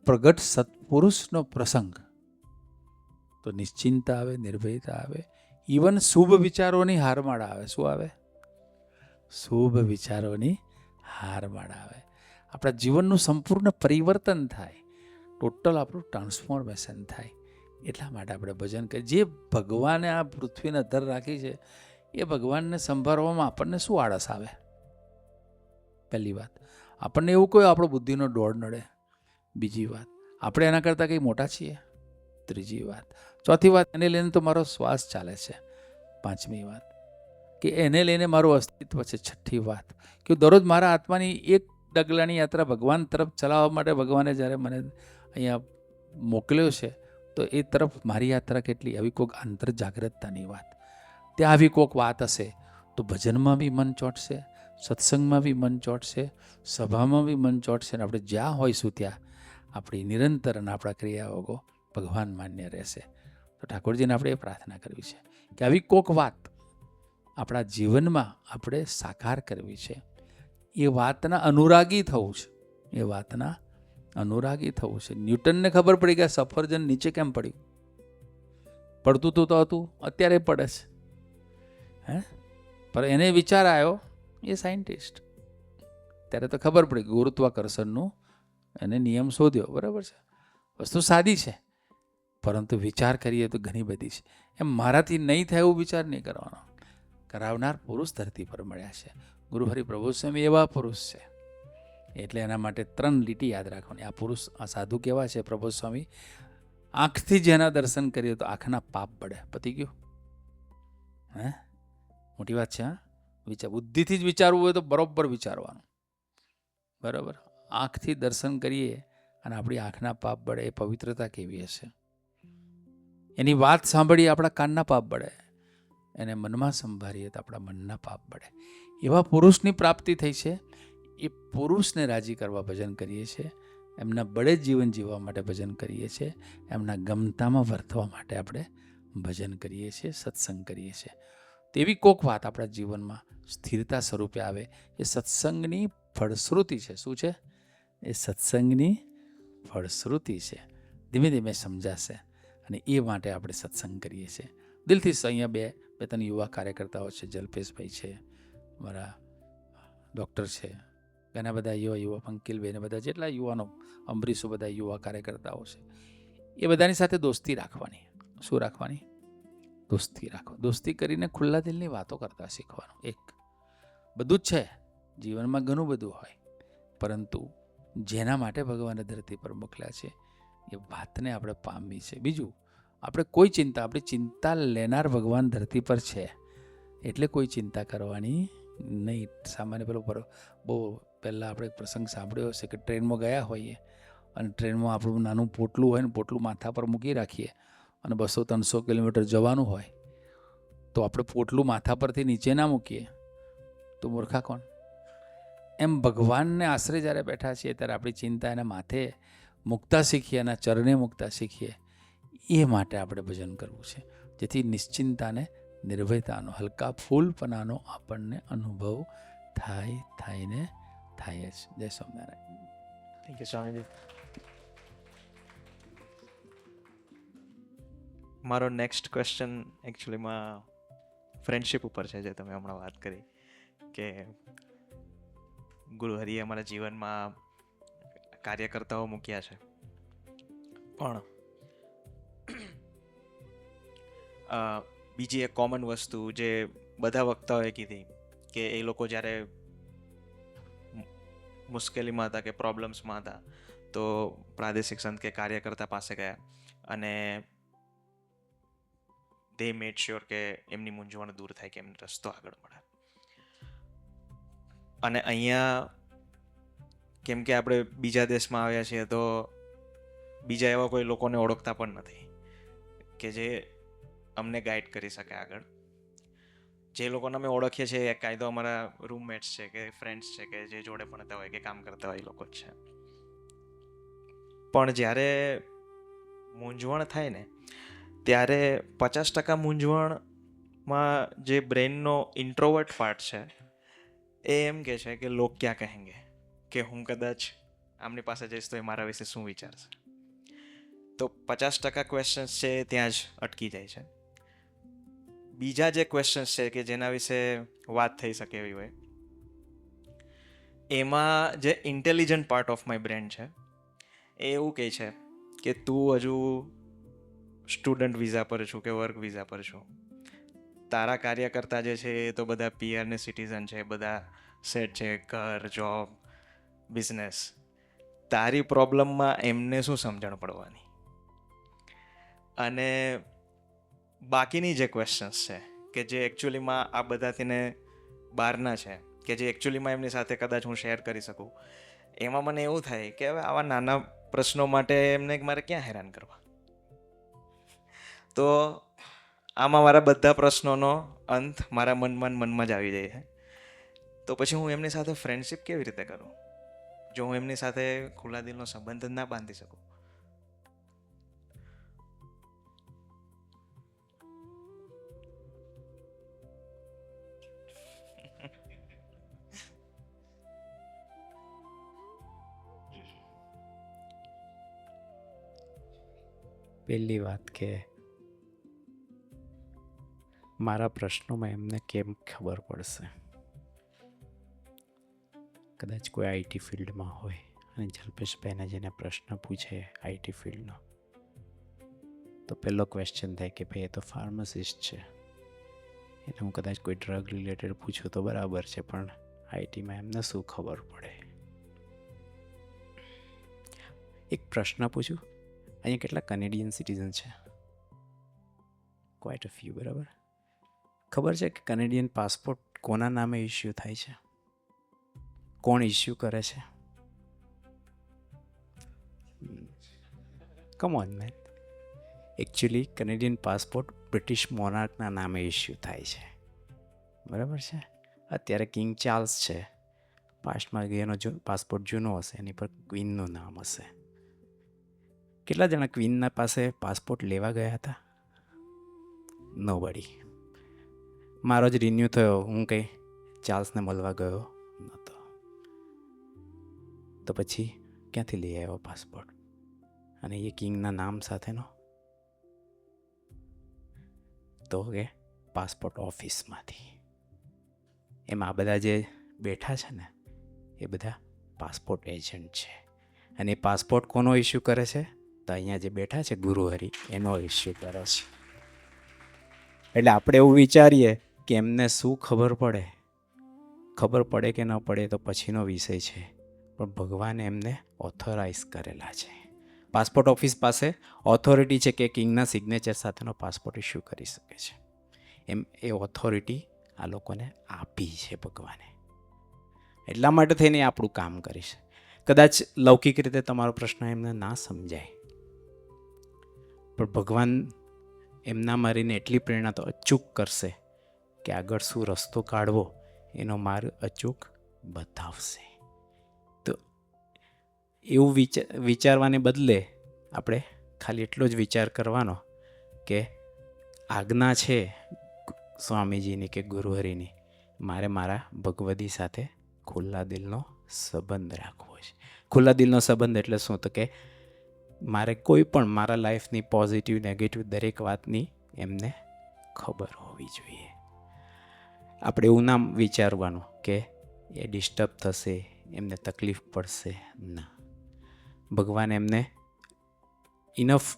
પ્રગટ સત્પુરુષનો પ્રસંગ, તો નિશ્ચિંતા આવે, નિર્ભયતા આવે, ઇવન શુભ વિચારોની હારમાળા આવે. શું આવે? શુભ વિચારોની હારમાળા આવે. આપણા જીવનનું સંપૂર્ણ પરિવર્તન થાય, ટોટલ આપણું ટ્રાન્સફોર્મેશન થાય. એટલા માટે આપણે ભજન કરીએ. જે ભગવાને આ પૃથ્વીને અધર રાખી છે એ ભગવાનને સંભાળવામાં આપણને શું આળસ આવે? પહેલી વાત, આપણને એવું કોઈ આપણો બુદ્ધિનો દોડ નડે? બીજી વાત, આપણે એના કરતાં કંઈ મોટા છીએ? ત્રીજી વાત. ચોથી વાત, એને લઈને તો મારો શ્વાસ ચાલે છે. પાંચમી વાત, કે એને લઈને મારું અસ્તિત્વ છે. છઠ્ઠી વાત, કે દરરોજ મારા આત્માની એક ડગલાની યાત્રા ભગવાન તરફ ચલાવવા માટે ભગવાને જ્યારે મને અહીંયા મોકલ્યો છે તો એ તરફ મારી યાત્રા કેટલી, આવી કોઈક આંતર જાગ્રતતાની વાત. ત્યાં આવી કોઈક વાત હશે તો ભજનમાં બી મન ચોંટશે, સત્સંગમાં બી મન ચોંટશે, સભામાં બી મન ચોંટશે, અને આપણે જ્યાં હોઈશું ત્યાં આપણી નિરંતર અને આપણા ક્રિયાઓ ભગવાન માન્ય રહેશે. તો ઠાકોરજીને આપણે એ પ્રાર્થના કરવી છે કે આવી કોઈક વાત આપણા જીવનમાં આપણે સાકાર કરવી છે. એ વાતના અનુરાગી થવું છે. એ વાતના અનુરાગી થવું છે. ન્યૂટનને ખબર પડી કે સફરજન નીચે કેમ પડ્યું? પડતું તો હતું, અત્યારે પડે છે. પણ એને વિચાર આવ્યો, એ સાયન્ટિસ્ટ, ત્યારે તો ખબર પડી ગુરુત્વાકર્ષણનું એને નિયમ શોધ્યો. બરાબર છે, વસ્તુ સાદી છે, પરંતુ વિચાર કરીએ તો ઘણી બધી છે. એમ મારાથી નહીં થાય એવું વિચાર નહીં કરવાનો. કરાવનાર પુરુષ ધરતી પર મળ્યા છે. ગુરુ હરિપ્રભુ સ્વામી એવા પુરુષ છે. એટલે એના માટે 3 લીટી યાદ રાખવાની. આ પુરુષ, આ સાધુ કેવા છે? પ્રભુ સ્વામી આંખથી જેના દર્શન કરીએ તો આંખના પાપ પડે. પતી ગયું. હે મોટી વાત છે. હા, બુદ્ધિથી જ વિચારવું હોય તો બરોબર વિચારવાનું. બરાબર. આંખથી દર્શન કરીએ અને આપણી આંખના પાપ બળે, એ પવિત્રતા કેવી હશે? એની વાત સાંભળીએ આપણા કાનના પાપ બળે, એને મનમાં સંભાળીએ તો આપણા મનના પાપ બળે. એવા પુરુષની પ્રાપ્તિ થઈ છે. એ પુરુષને રાજી કરવા ભજન કરીએ છીએ, એમના બળે જીવન જીવવા માટે ભજન કરીએ છીએ, એમના ગમતામાં વર્તવા માટે આપણે ભજન કરીએ છીએ, સત્સંગ કરીએ છીએ. તેવી કોક વાત આપણા જીવનમાં સ્થિરતા સ્વરૂપે આવે, એ સત્સંગની ફળશ્રુતિ છે. શું છે? એ સત્સંગની ફળશ્રુતિ છે. ધીમે ધીમે સમજાશે અને એ માટે આપણે સત્સંગ કરીએ છીએ. દિલથી અહીંયા બે ત્રણ યુવા કાર્યકર્તાઓ છે, જલ્પેશભાઈ છે, મારા ડૉક્ટર છે, ઘણા બધા યુવા પંકિલભાઈ, બધા જેટલા યુવાનો, અમરીશો, બધા યુવા કાર્યકર્તાઓ છે. એ બધાની સાથે દોસ્તી રાખવાની. શું રાખવાની? દોસ્તી રાખો. દોસ્તી કરીને ખુલ્લા દિલની વાતો કરતા શીખવાનું. એક બધું જ છે જીવનમાં, ઘણું બધું હોય, પરંતુ જેના માટે ભગવાને ધરતી પર મોકલ્યા છે એ વાતને આપણે પામવી છે. બીજું, આપણે કોઈ ચિંતા, આપણી ચિંતા લેનાર ભગવાન ધરતી પર છે એટલે કોઈ ચિંતા કરવાની નહીં. સામાન્ય પેલો બહુ પહેલાં આપણે પ્રસંગ સાંભળ્યો હશે કે ટ્રેનમાં ગયા હોઈએ અને ટ્રેનમાં આપણું નાનું પોટલું હોય ને, પોટલું માથા પર મૂકી રાખીએ અને 200-300 કિલોમીટર જવાનું હોય તો આપણે પોટલું માથા પરથી નીચે ના મૂકીએ તો મૂર્ખા કોણ? એમ ભગવાનને આશરે જ્યારે બેઠા છીએ ત્યારે આપણી ચિંતા એના માથે મૂકતા શીખીએ, એના ચરણે મૂકતા શીખીએ. એ માટે આપણે ભજન કરવું છે, જેથી નિશ્ચિંતાને, નિર્ભયતાનો, હલકા ફૂલપણાનો આપણને અનુભવ થાય જ. જય સ્વામિનારાયણ. Thank you Swamiji. મારો નેક્સ્ટ ક્વેશ્ચન એકચ્યુઅલીમાં ફ્રેન્ડશિપ ઉપર છે, જે તમે હમણાં વાત કરી કે ગુરુ હરિએ અમારા જીવનમાં કાર્યકર્તાઓ મૂક્યા છે, પણ બીજી એક કોમન વસ્તુ જે બધા વક્તાઓએ કીધી કે એ લોકો જ્યારે મુશ્કેલીમાં હતા કે પ્રોબ્લેમ્સમાં હતા તો પ્રાદેશિક સંત કે કાર્યકર્તા પાસે ગયા અને they made sure કે એમની મૂંઝવણ દૂર થાય, કે એમને રસ્તો આગળ મળે. અને અહીંયા કેમ કે આપણે બીજા દેશમાં આવ્યા છીએ તો બીજા એવા કોઈ લોકોને ઓળખતા પણ નથી કે જે અમને ગાઈડ કરી શકે આગળ. જે લોકોને અમે ઓળખીએ છીએ એ કાયદો અમારા રૂમમેટ્સ છે કે ફ્રેન્ડ્સ છે કે જે જોડે ભણતા હોય કે કામ કરતા હોય એ લોકો જ છે. પણ જ્યારે મૂંઝવણ થાય ને ત્યારે 50% મૂંઝવણમાં જે બ્રેઇનનો ઇન્ટ્રોવર્ટ પાર્ટ છે એ એમ કહે છે કે લોક ક્યાં કહેંગે, કે હું કદાચ આમની પાસે જઈશ તો એ મારા વિશે શું વિચારશે. તો 50% ક્વેશ્ચન્સ છે ત્યાં જ અટકી જાય છે. બીજા જે ક્વેશ્ચન્સ છે કે જેના વિશે વાત થઈ શકે એવી હોય, એમાં જે intelligent part of my brain છે એ એવું કહે છે કે તું હજુ સ્ટુડન્ટ વિઝા પર છું કે વર્ક વિઝા પર છું. તારા કાર્યકર્તા જે છે એ તો બધા પીઆર ને સિટીઝન છે, બધા સેટ છે, ઘર, જોબ, બિઝનેસ. તારી પ્રોબ્લેમમાં એમને શું સમજણ પડવાની? અને બાકીની જે ક્વેશ્ચન્સ છે કે જે એકચ્યુઅલીમાં આ બધાથીને બહારના છે, કે જે એકચ્યુઅલીમાં એમની સાથે કદાચ હું શેર કરી શકું, એમાં મને એવું થાય કે હવે આવા નાના પ્રશ્નો માટે એમને મારે ક્યાં હેરાન કરવા. તો આમાં મારા બધા પ્રશ્નોનો અંત મારા મનમાં જ આવી જાય છે. તો પછી હું એમની સાથે ફ્રેન્ડશિપ કેવી રીતે કરું જો હું એમની સાથે ખુલ્લા દિલનો સંબંધ જ ના બાંધી શકું? પહેલી વાત કે મારા પ્રશ્નોમાં એમને કેમ ખબર પડશે? કદાચ કોઈ આઈટી ફિલ્ડમાં હોય અને જલ્પેશભાઈને જેને પ્રશ્ન પૂછે આઈટી ફિલ્ડનો, તો પહેલો ક્વેશ્ચન થાય કે ભાઈ એ તો ફાર્માસિસ્ટ છે, એટલે હું કદાચ કોઈ ડ્રગ રિલેટેડ પૂછું તો બરાબર છે, પણ આઈટીમાં એમને શું ખબર પડે? એક પ્રશ્ન પૂછું, અહીંયા કેટલા કનેડિયન સિટીઝન છે? ક્વાઇટ અ ફ્યુ, બરાબર? ખબર છે કે કનેડિયન પાસપોર્ટ કોના નામે ઇસ્યુ થાય છે? કોણ ઇસ્યુ કરે છે? Come on man. Actually Canadian passport British મોનાર્કના નામે ઇસ્યુ થાય છે. બરાબર છે. અત્યારે કિંગ ચાર્લ્સ છે. પાસ્ટમાં એનો પાસપોર્ટ જૂનો હશે, એની પર ક્વીનનું નામ હશે. કેટલા જણા ક્વીનના પાસે પાસપોર્ટ લેવા ગયા હતા? નોબડી. મારો જ રિન્યૂ થયો, હું કંઈ ચાર્લ્સને મળવા ગયો નહોતો. તો પછી ક્યાંથી લઈ આવ્યો પાસપોર્ટ? અને એ કિંગના નામ સાથેનો? તો કે પાસપોર્ટ ઓફિસમાંથી. એમાં આ બધા જે બેઠા છે ને, એ બધા પાસપોર્ટ એજન્ટ છે. અને એ પાસપોર્ટ કોનો ઇસ્યુ કરે છે? તો અહીંયા જે બેઠા છે ગુરુહરિ, એનો ઇસ્યુ કરે છે. એટલે આપણે એવું વિચારીએ કે એમને શું ખબર પડે કે ન પડે તો પછીનો વિષય છે, પણ ભગવાને એમને ઓથોરાઇઝ કરેલા છે. પાસપોર્ટ ઓફિસ પાસે ઓથોરિટી છે કે કિંગના સિગ્નેચર સાથેનો પાસપોર્ટ ઇસ્યુ કરી શકે છે. એમ એ ઓથોરિટી આ લોકોને આપી છે ભગવાને. એટલા માટે થઈને આપણું કામ કરીશ. કદાચ લૌકિક રીતે તમારો પ્રશ્ન એમને ના સમજાય, પણ ભગવાન એમના મારીને એટલી પ્રેરણા તો અચૂક કરશે કે આગળ શું રસ્તો કાઢવો એનો માર્ગ અચૂક બતાવશે. તો એવું વિચારવાને બદલે આપણે ખાલી એટલો જ વિચાર કરવાનો કે આજ્ઞા છે સ્વામીજીની કે ગુરુહરિની, મારે મારા ભગવદી સાથે ખુલ્લા દિલનો સંબંધ રાખવો છે. ખુલ્લા દિલનો સંબંધ એટલે શું? તો કે મારે કોઈ પણ મારા લાઈફની પોઝિટિવ નેગેટિવ દરેક વાતની એમને ખબર હોવી જોઈએ. આપણે એવું ના વિચારવાનું કે એ ડિસ્ટર્બ થશે, એમને તકલીફ પડશે. ના, ભગવાન એમને ઇનફ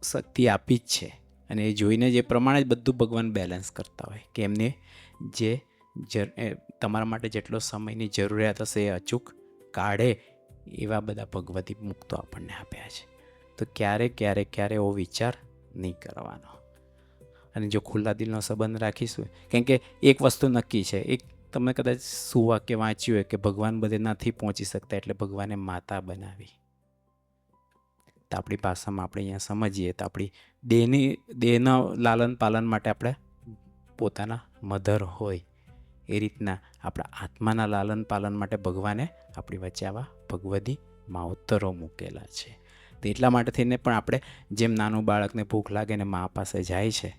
શક્તિ આપી જ છે. અને એ જોઈને જે પ્રમાણે જ બધું ભગવાન બેલેન્સ કરતા હોય કે એમને જે તમારા માટે જેટલો સમયની જરૂરિયાત હશે એ અચૂક કાઢે, એવા બધા ભગવતી મુક્તો આપણને આપ્યા છે. તો ક્યારે એવો વિચાર નહીં કરવાનો. અને જો ખુલ્લા દિલનો સંબંધ રાખીશું, કેમ કે એક વસ્તુ નક્કી છે, એક તમે કદાચ સુવાક્ય વાંચ્યું હોય કે ભગવાન બધે નથી પહોંચી શકતા એટલે ભગવાને માતા બનાવી. તો આપણી ભાષામાં આપણે અહીંયા સમજીએ તો આપણી દેહના લાલન પાલન માટે આપણે પોતાના મધર હોય, એ રીતના આપણા આત્માના લાલન પાલન માટે ભગવાને આપણી વચ્ચે આવા ભગવદી માવતરો મૂકેલા છે. તો એટલા માટે થઈને પણ આપણે જેમ નાનું બાળકને ભૂખ લાગે ને મા પાસે જાય છે,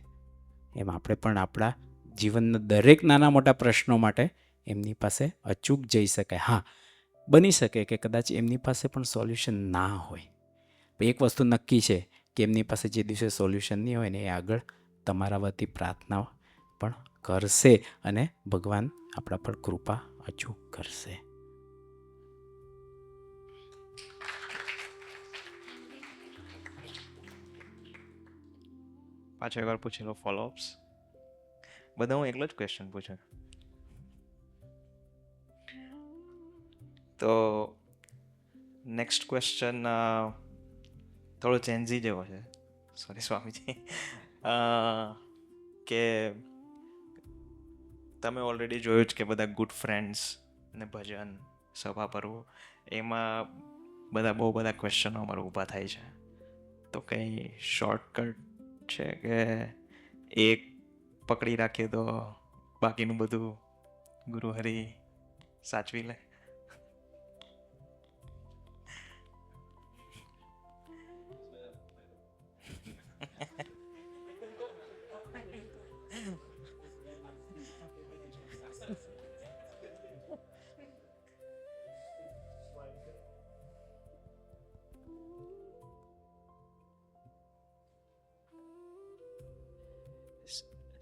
એમ આપણે પણ આપણા જીવનના દરેક નાના મોટા પ્રશ્નો માટે એમની પાસે અચૂક જઈ શકાય. હા, બની શકે કે કદાચ એમની પાસે પણ સોલ્યુશન ના હોય. એક વસ્તુ નક્કી છે કે એમની પાસે જે દિવસે સોલ્યુશન નહીં હોય ને, એ આગળ તમારા વતી પ્રાર્થના પણ કરશે અને ભગવાન આપણા પર કૃપા અચૂક કરશે. પાછો એકવાર પૂછેલો ફોલોઅપ્સ. બધા હું એકલો જ ક્વેશ્ચન પૂછું. તો નેક્સ્ટ ક્વેશ્ચન થોડો ચેન્જી જેવો છે. સોરી સ્વામીજી. કે તમે ઓલરેડી જોયું જ કે બધા ગુડ ફ્રેન્ડ્સ ને ભજન સભા પરવું, એમાં બહુ બધા ક્વેશ્ચનો અમારા ઊભા થાય છે. તો કંઈ શોર્ટકટ છે કે એક પકડી રાખીએ તો બાકીનું બધું ગુરુહરિ સાચવી લે?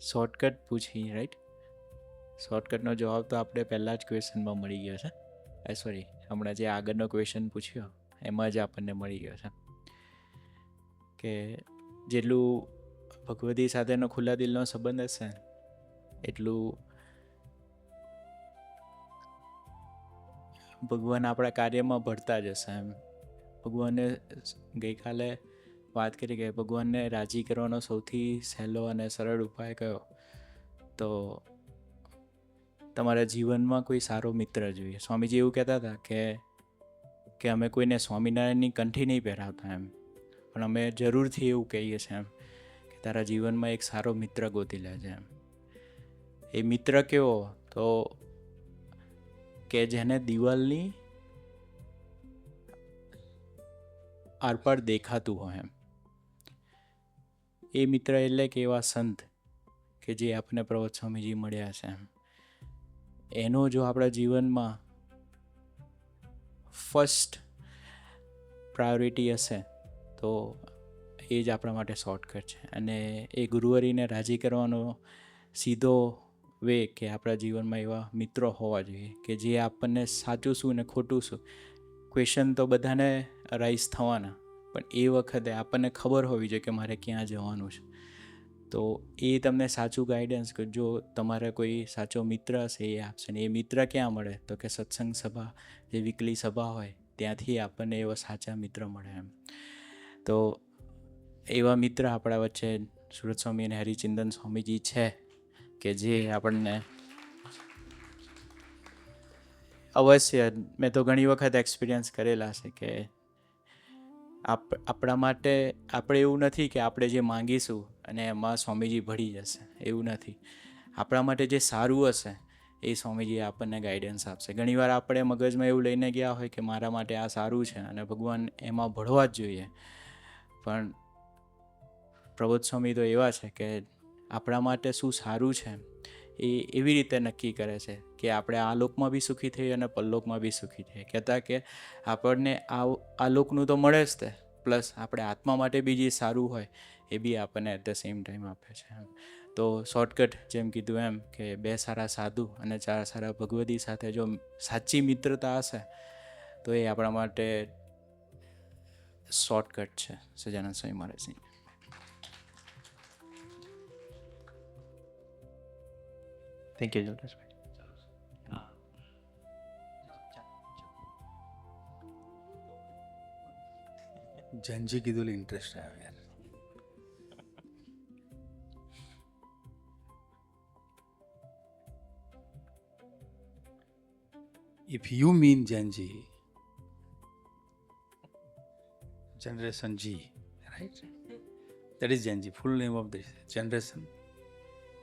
શોર્ટકટ પૂછી, રાઈટ? શોર્ટકટનો જવાબ તો આપણે પહેલાં જ ક્વેશ્ચનમાં મળી ગયો છે. સોરી, હમણાં જે આગળનો ક્વેશ્ચન પૂછ્યો એમાં જ આપણને મળી ગયો છે કે જેટલું ભગવતી સાથેનો ખુલ્લા દિલનો સંબંધ હશે એટલું ભગવાન આપણા કાર્યમાં ભળતા જ હશે. એમ ભગવાને ગઈકાલે વાત કરી કે ભગવાનને રાજી કરવાનો સૌથી સહેલો અને સરળ ઉપાય કયો? તો તમારા જીવનમાં કોઈ સારો મિત્ર જોઈએ. સ્વામીજી એવું કહેતા હતા કે અમે કોઈને સ્વામિનારાયણની કંઠી નહીં પહેરાવતા એમ, પણ અમે જરૂરથી એવું કહીએ છીએ એમ કે તારા જીવનમાં એક સારો મિત્ર ગોતી લેજે એમ. એ મિત્ર કેવો? તો કે જેને દિવાલની આરપાર દેખાતું હોય એમ. એ મિત્ર એટલે કે એવા સંત કે જે આપણને પ્રવત સ્વામીજી મળ્યા છે એમ, એનો જો આપણા જીવનમાં ફર્સ્ટ પ્રાયોરિટી હશે તો એ જ આપણા માટે શોર્ટકટ છે. અને એ ગુરુવરીને રાજી કરવાનો સીધો વે કે આપણા જીવનમાં એવા મિત્રો હોવા જોઈએ કે જે આપણને સાચું શું ને ખોટું શું, ક્વેશ્ચન તો બધાને રાઈઝ થવાના, પણ એ વખતે આપણને ખબર હોવી જોઈએ કે મારે ક્યાં જવાનું છે. તો એ તમને સાચું ગાઈડન્સ કે જો તમારે કોઈ સાચો મિત્ર હશે એ આપશે. ને એ મિત્ર ક્યાં મળે? તો કે સત્સંગ સભા, જે વીકલી સભા હોય ત્યાંથી આપણને એવા સાચા મિત્ર મળે એમ. તો એવા મિત્ર આપણા વચ્ચે સુરત સ્વામી અને હરિચિંતન સ્વામીજી છે કે જે આપણને અવશ્ય, મેં તો ઘણી વખત એક્સપિરિયન્સ કરેલા છે કે આપણા માટે આપણે એવું નથી કે આપણે જે માંગીશું અને એમાં સ્વામીજી ભળી જશે, એવું નથી. આપણા માટે જે સારું હશે એ સ્વામીજી આપણને ગાઈડન્સ આપશે. ઘણીવાર આપણે મગજમાં એવું લઈને ગયા હોય કે મારા માટે આ સારું છે અને ભગવાન એમાં ભળવા જ જોઈએ, પણ પ્રબોધ સ્વામી તો એવા છે કે આપણા માટે શું સારું છે એ એવી રીતે નક્કી કરે છે કે આપણે આ લોકમાં બી સુખી થઈએ અને પરલોકમાં બી સુખી થઈએ. કહેતા કે આપણને આ લોકનું તો મળે જ તે, પ્લસ આપણે આત્મા માટે બી જે સારું હોય એ બી આપણને એટ ધ સેમ ટાઈમ આપે છે. તો શોર્ટકટ જેમ કીધું એમ કે 2 સારા સાધુ અને 4 સારા ભગવદી સાથે જો સાચી મિત્રતા હશે તો એ આપણા માટે શોર્ટકટ છે. સજાનંદ સ્વામી મહારાજની. Thank you જલરાજભાઈ. જંજી કીધું ઇન્ટરેસ્ટ આવે યાર. If you mean Gen Z, Generation G, right? That is Gen Z, full name of this generation.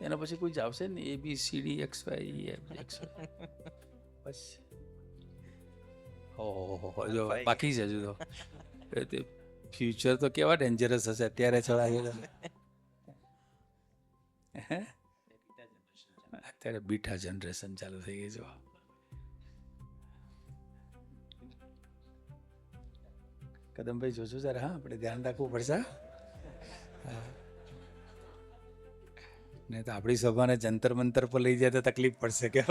એના પછી કોઈ જ આવશે ને ABCDXY બસ. ઓહો, જો બાકી છે હજુ તો. ફ્યુચર તો કેવા ડેન્જરસ હશે અત્યારે ચડાવી. અત્યારે બીટા જનરેશન ચાલુ થઈ ગઈ છે. કદમભાઈ જોજો જરા, હા આપણે ધ્યાન રાખવું પડશે. નહીં તો આપણી સભાને જંતર મંતર પર લઈ જાય તો તકલીફ પડશે કે.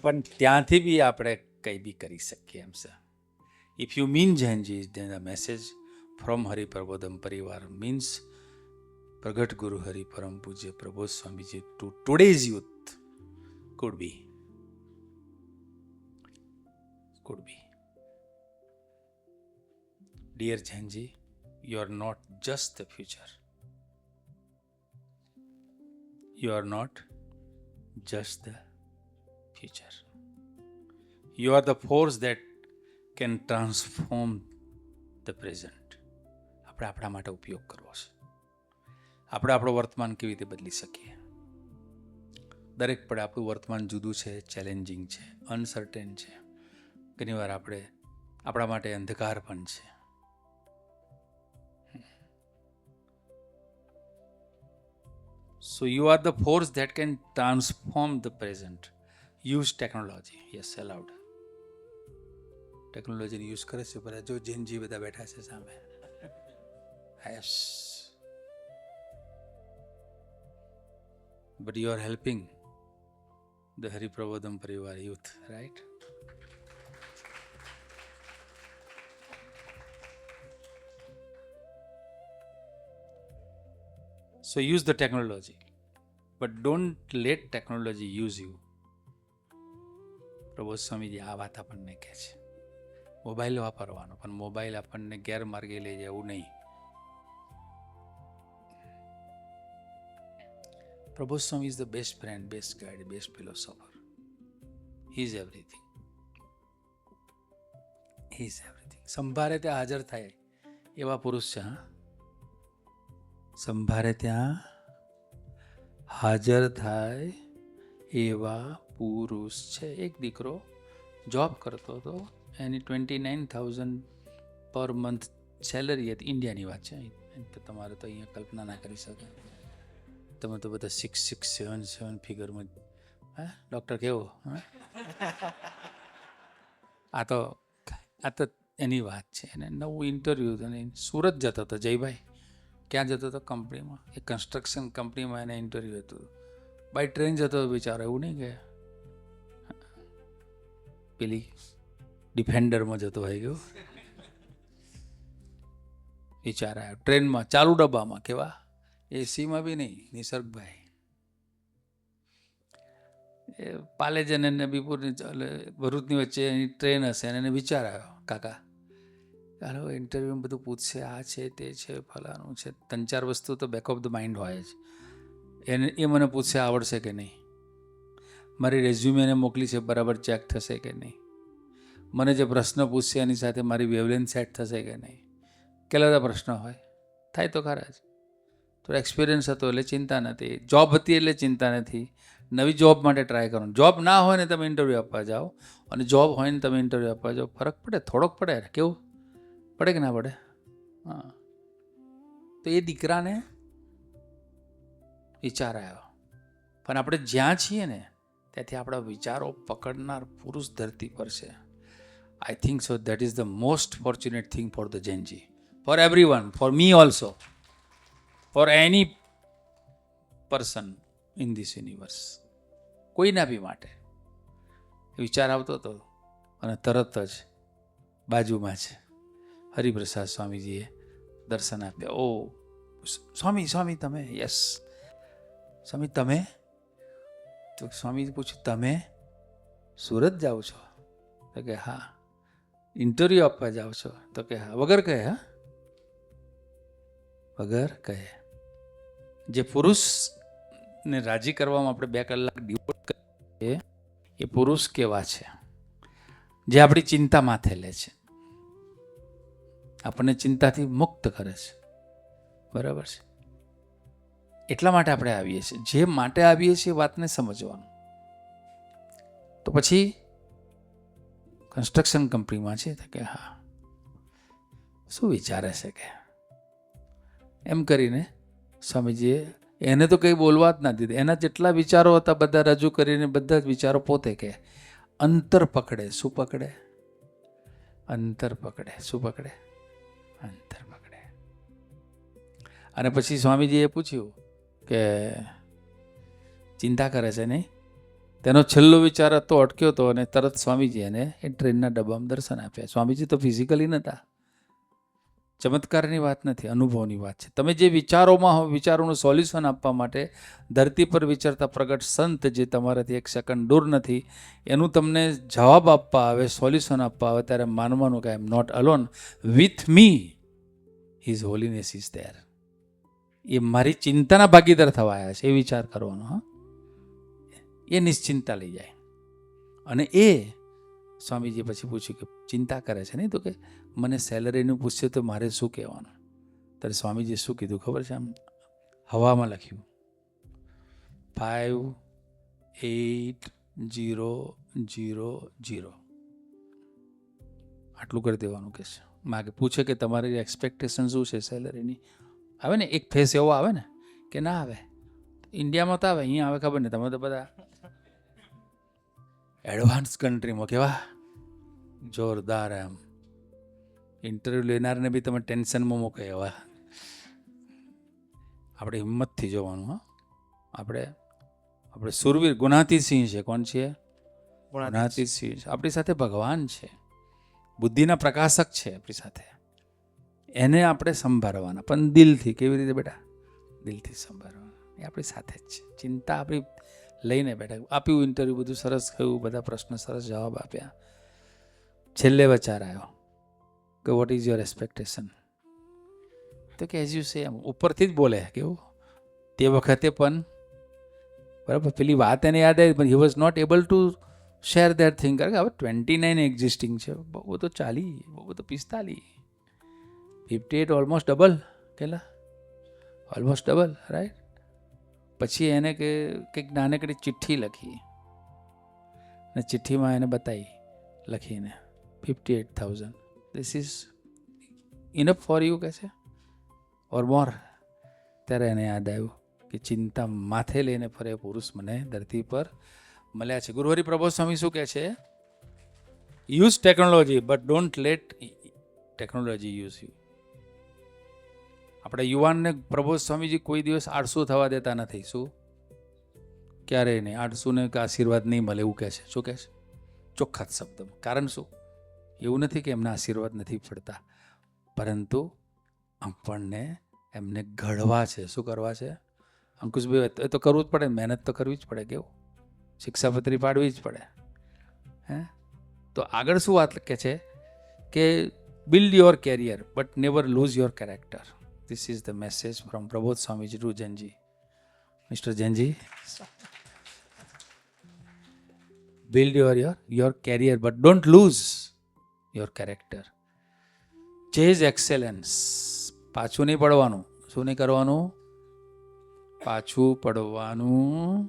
પણ ત્યાંથી બી આપણે કંઈ બી કરી શકીએ એમ છે. If you mean Jainji, then the message from Hariprabodham પરિવાર means પ્રગટ ગુરુ હરિ પરમ પૂજ્ય Prabodh Swamiji to today's youth could be. Dear Jainji, you are not just the future. You are not just the future. You are the force that can transform the present. આપણે આપણા માટે ઉપયોગ કરવો છે. આપણે આપણો વર્તમાન કેવી રીતે બદલી શકીએ? દરેક પડે આપણું વર્તમાન જુદું છે, ચેલેન્જિંગ છે, અનસર્ટેન છે. ઘણીવાર આપણા માટે અંધકાર પણ છે. So you are the force that can transform the present. Use technology. Yes, allowed. ટેકનોલોજીનો યુઝ કરે છે, પણ જો જેનજી બધા બેઠા છે સામે. Yes. But you are helping the Hariprabodham Parivar youth, right? So use the technology, but don't let technology use you. Prabodh Swamiji આ વાત આપણને કહે છે. મોબાઈલ વાપરવાનો, પણ મોબાઈલ આપણને ગેરમાર્ગે લઈ જાય એવું નહીં. Prabhu Swami is the best friend, best guide, best philosopher. He is everything. He is everything. સંભારે ત્યાં હાજર થાય એવા પુરુષ છે. હા, સંભારે ત્યાં હાજર થાય એવા પુરુષ છે. એક દીકરો જોબ કરતો હતો, એની 29,000 પર મંથ સેલરી હતી. ઇન્ડિયાની વાત છે, તો તમારે તો અહીંયા કલ્પના ના કરી શકે. તમે તો બધા 6, 6, 7, 7 ફિગરમાં. હા ડૉક્ટર કેવો? હા, આ તો એની વાત છે. એને નવું ઇન્ટરવ્યૂ અને સુરત જતો હતો જયભાઈ. ક્યાં જતો હતો? કંપનીમાં, એ કન્સ્ટ્રક્શન કંપનીમાં એને ઇન્ટરવ્યૂ હતું. બાય ટ્રેન જતો હતો બિચારો, એવું નહીં કે પેલી ડિફેન્ડરમાં જતો હોય ગયો. વિચાર આવ્યો ટ્રેનમાં, ચાલુ ડબ્બામાં. કેવા? એસીમાં બી નહીં. નિસર્ગભાઈ એ પાલેજ અને નબીપુરની ભરૂચની વચ્ચે એની ટ્રેન હશે અને એને વિચાર આવ્યો, કાકા ચાલો ઇન્ટરવ્યૂમાં બધું પૂછશે, આ છે તે છે ફલાણું છે. 3-4 વસ્તુ તો બેક ઓફ ધ માઇન્ડ હોય જ. એ મને પૂછશે આવડશે કે નહીં, મારી રેઝ્યુમે એને મોકલી છે બરાબર ચેક થશે કે નહીં, મને જે પ્રશ્ન પૂછશે એની સાથે મારી વેવલેન્થ સેટ થશે કે નહીં. કેટલા બધા પ્રશ્નો હોય, થાય તો ખરા જ. થોડો એક્સપિરિયન્સ હતો એટલે ચિંતા નથી, જોબ હતી એટલે ચિંતા નથી. નવી જોબ માટે ટ્રાય કરો. જોબ ના હોય ને તમે ઇન્ટરવ્યૂ આપવા જાઓ, અને જોબ હોય ને તમે ઇન્ટરવ્યૂ આપવા જાઓ, ફરક પડે, થોડોક પડે. કેવું પડે કે ના પડે? હા. તો એ દીકરાને વિચાર આવ્યો. પણ આપણે જ્યાં છીએ ને ત્યાંથી આપણા વિચારો પકડનાર પુરુષ ધરતી પર છે. I think so that is the most fortunate thing for the Gen Z, for everyone, for me also, for any person in this universe. કોઈના બી માટે વિચાર આવતો હતો અને તરત જ બાજુમાં જ હરિપ્રસાદ સ્વામીજીએ દર્શન આપ્યા. ઓ સ્વામી તમે? યસ સ્વામી તમે? તો સ્વામી પૂછ્યું તમે સુરત જાઓ છો? તો કે હા. ઇન્ટરવ્યૂ આપવા જાઓ છો? તો કે હા. વગર કહે? હા, વગર કહે. જે પુરુષને રાજી કરવામાં આપણે 2 કલાક ડિવોટ કરીએ એ પુરુષ કેવા છે? જે આપણી ચિંતા માથે લે છે, આપણને ચિંતાથી મુક્ત કરે છે. બરાબર છે? એટલા માટે આપણે આવીએ છીએ. જે માટે આવીએ છીએ એ વાતને સમજવાનું. તો પછી કન્સ્ટ્રક્શન કંપનીમાં છે તો કે હા, શું વિચારે છે કે એમ કરીને સ્વામીજીએ એને તો કંઈ બોલવા જ ના દીધું. એના જેટલા વિચારો હતા બધા રજૂ કરીને બધા જ વિચારો પોતે કે અંતર પકડે. શું પકડે? અંતર પકડે. શું પકડે? અંતર પકડે. અને પછી સ્વામીજીએ પૂછ્યું કે ચિંતા કરે છે નહીં? તેનો છેલ્લો વિચાર હતો, અટક્યો હતો અને તરત સ્વામીજી એને એ ટ્રેનના ડબ્બામાં દર્શન આપ્યા. સ્વામીજી તો ફિઝિકલી નહોતા. ચમત્કારની વાત નથી, અનુભવની વાત છે. તમે જે વિચારોમાં હો, વિચારોનું સોલ્યુશન આપવા માટે ધરતી પર વિચરતા પ્રગટ સંત જે તમારાથી 1 સેકન્ડ દૂર નથી, એનું તમને જવાબ આપવા આવે, સોલ્યુશન આપવા આવે, ત્યારે માનવાનું કે I am not alone, with me his holiness is there. એ મારી ચિંતાના ભાગીદાર થવા આવ્યા છે, એ વિચાર કરવાનો. હા, એ નિશ્ચિંતા લઈ જાય. અને એ સ્વામીજી પછી પૂછ્યું કે ચિંતા કરે છે નહીં? તો કે મને સેલરીનું પૂછશે તો મારે શું કહેવાનું? ત્યારે સ્વામીજીએ શું કીધું ખબર છે? આમ હવામાં લખ્યું 5800. આટલું કરી દેવાનું કે છે. માગે પૂછે કે તમારી એક્સપેક્ટેશન શું છે સેલરીની? આવે ને એક ફેસ એવો આવે ને કે ના આવે. ઇન્ડિયામાં તો આવે, અહીંયા આવે ખબર નહીં. તમે તો બધા એડવાન્સ કન્ટ્રીમાં કેવા જોરદાર. એમ ઇન્ટરવ્યૂ લેનારને બી તમે ટેન્શનમાં મૂકે એવા. આપણે હિંમતથી જોવાનું. હા, આપણે સુરવીર ગુણાતીતસિંહ છે. કોણ છે? ગુણાતીતસિંહ છે. આપણી સાથે ભગવાન છે, બુદ્ધિના પ્રકાશક છે આપણી સાથે. એને આપણે સંભાળવાના, પણ દિલથી. કેવી રીતે બેટા? દિલથી સંભાળવાના. એ આપણી સાથે જ છે. ચિંતા આપણી લઈને બેઠા. આપ્યું ઇન્ટરવ્યૂ, બધું સરસ થયું, બધા પ્રશ્ન સરસ જવાબ આપ્યા. છેલ્લે વિચાર આવ્યો કે વોટ ઇઝ યોર એક્સપેક્ટેશન? તો કે એઝ યુ સે, એમ ઉપરથી જ બોલે. કેવું? તે વખતે પણ બરાબર, પેલી વાત એને યાદ આવી, પણ he was not able to share that thing. કારણ કે હવે 29 એક્ઝિસ્ટિંગ છે, બહુ તો 40, બહુ તો 45, 58 ઓલમોસ્ટ ડબલ. કેટલા? Almost double, right. પછી એને કંઈક નાનકડી ચિઠ્ઠી લખી અને ચિઠ્ઠીમાં એને બતાવી લખીને 58,000 this is enough for you કહે છે, ઓર મોર. ત્યારે એને યાદ આવ્યું કે ચિંતા માથે લઈને ફરે પુરુષ મને ધરતી પર મળ્યા છે. ગુરુહરિ પ્રબોધ સ્વામી શું કહે છે? Use technology but don't late technology use you. આપણે યુવાનને પ્રબોધ સ્વામીજી કોઈ દિવસ આળસુ થવા દેતા નથી. શું? ક્યારેય નહીં. આળસુને કે આશીર્વાદ નહીં મળે એવું કહે છે. શું કહે છે? ચોખ્ખા જ શબ્દમાં. કારણ શું? એવું નથી કે એમના આશીર્વાદ નથી પડતા, પરંતુ આપણને એમને ઘડવા છે. શું કરવા છે? અંકુશભાઈ, એ તો કરવું જ પડે, મહેનત તો કરવી જ પડે. કેવું? શિક્ષાપત્રી પાડવી જ પડે. હે? તો આગળ શું વાત કે છે કે build your career but never lose your character. This is the message from Prabodh Swamiji to Janji. Mr. Janji, build your career, but don't lose your character. Chase excellence. પાછું નહીં પડવાનું. શું નહીં કરવાનું? પાછું પડવાનું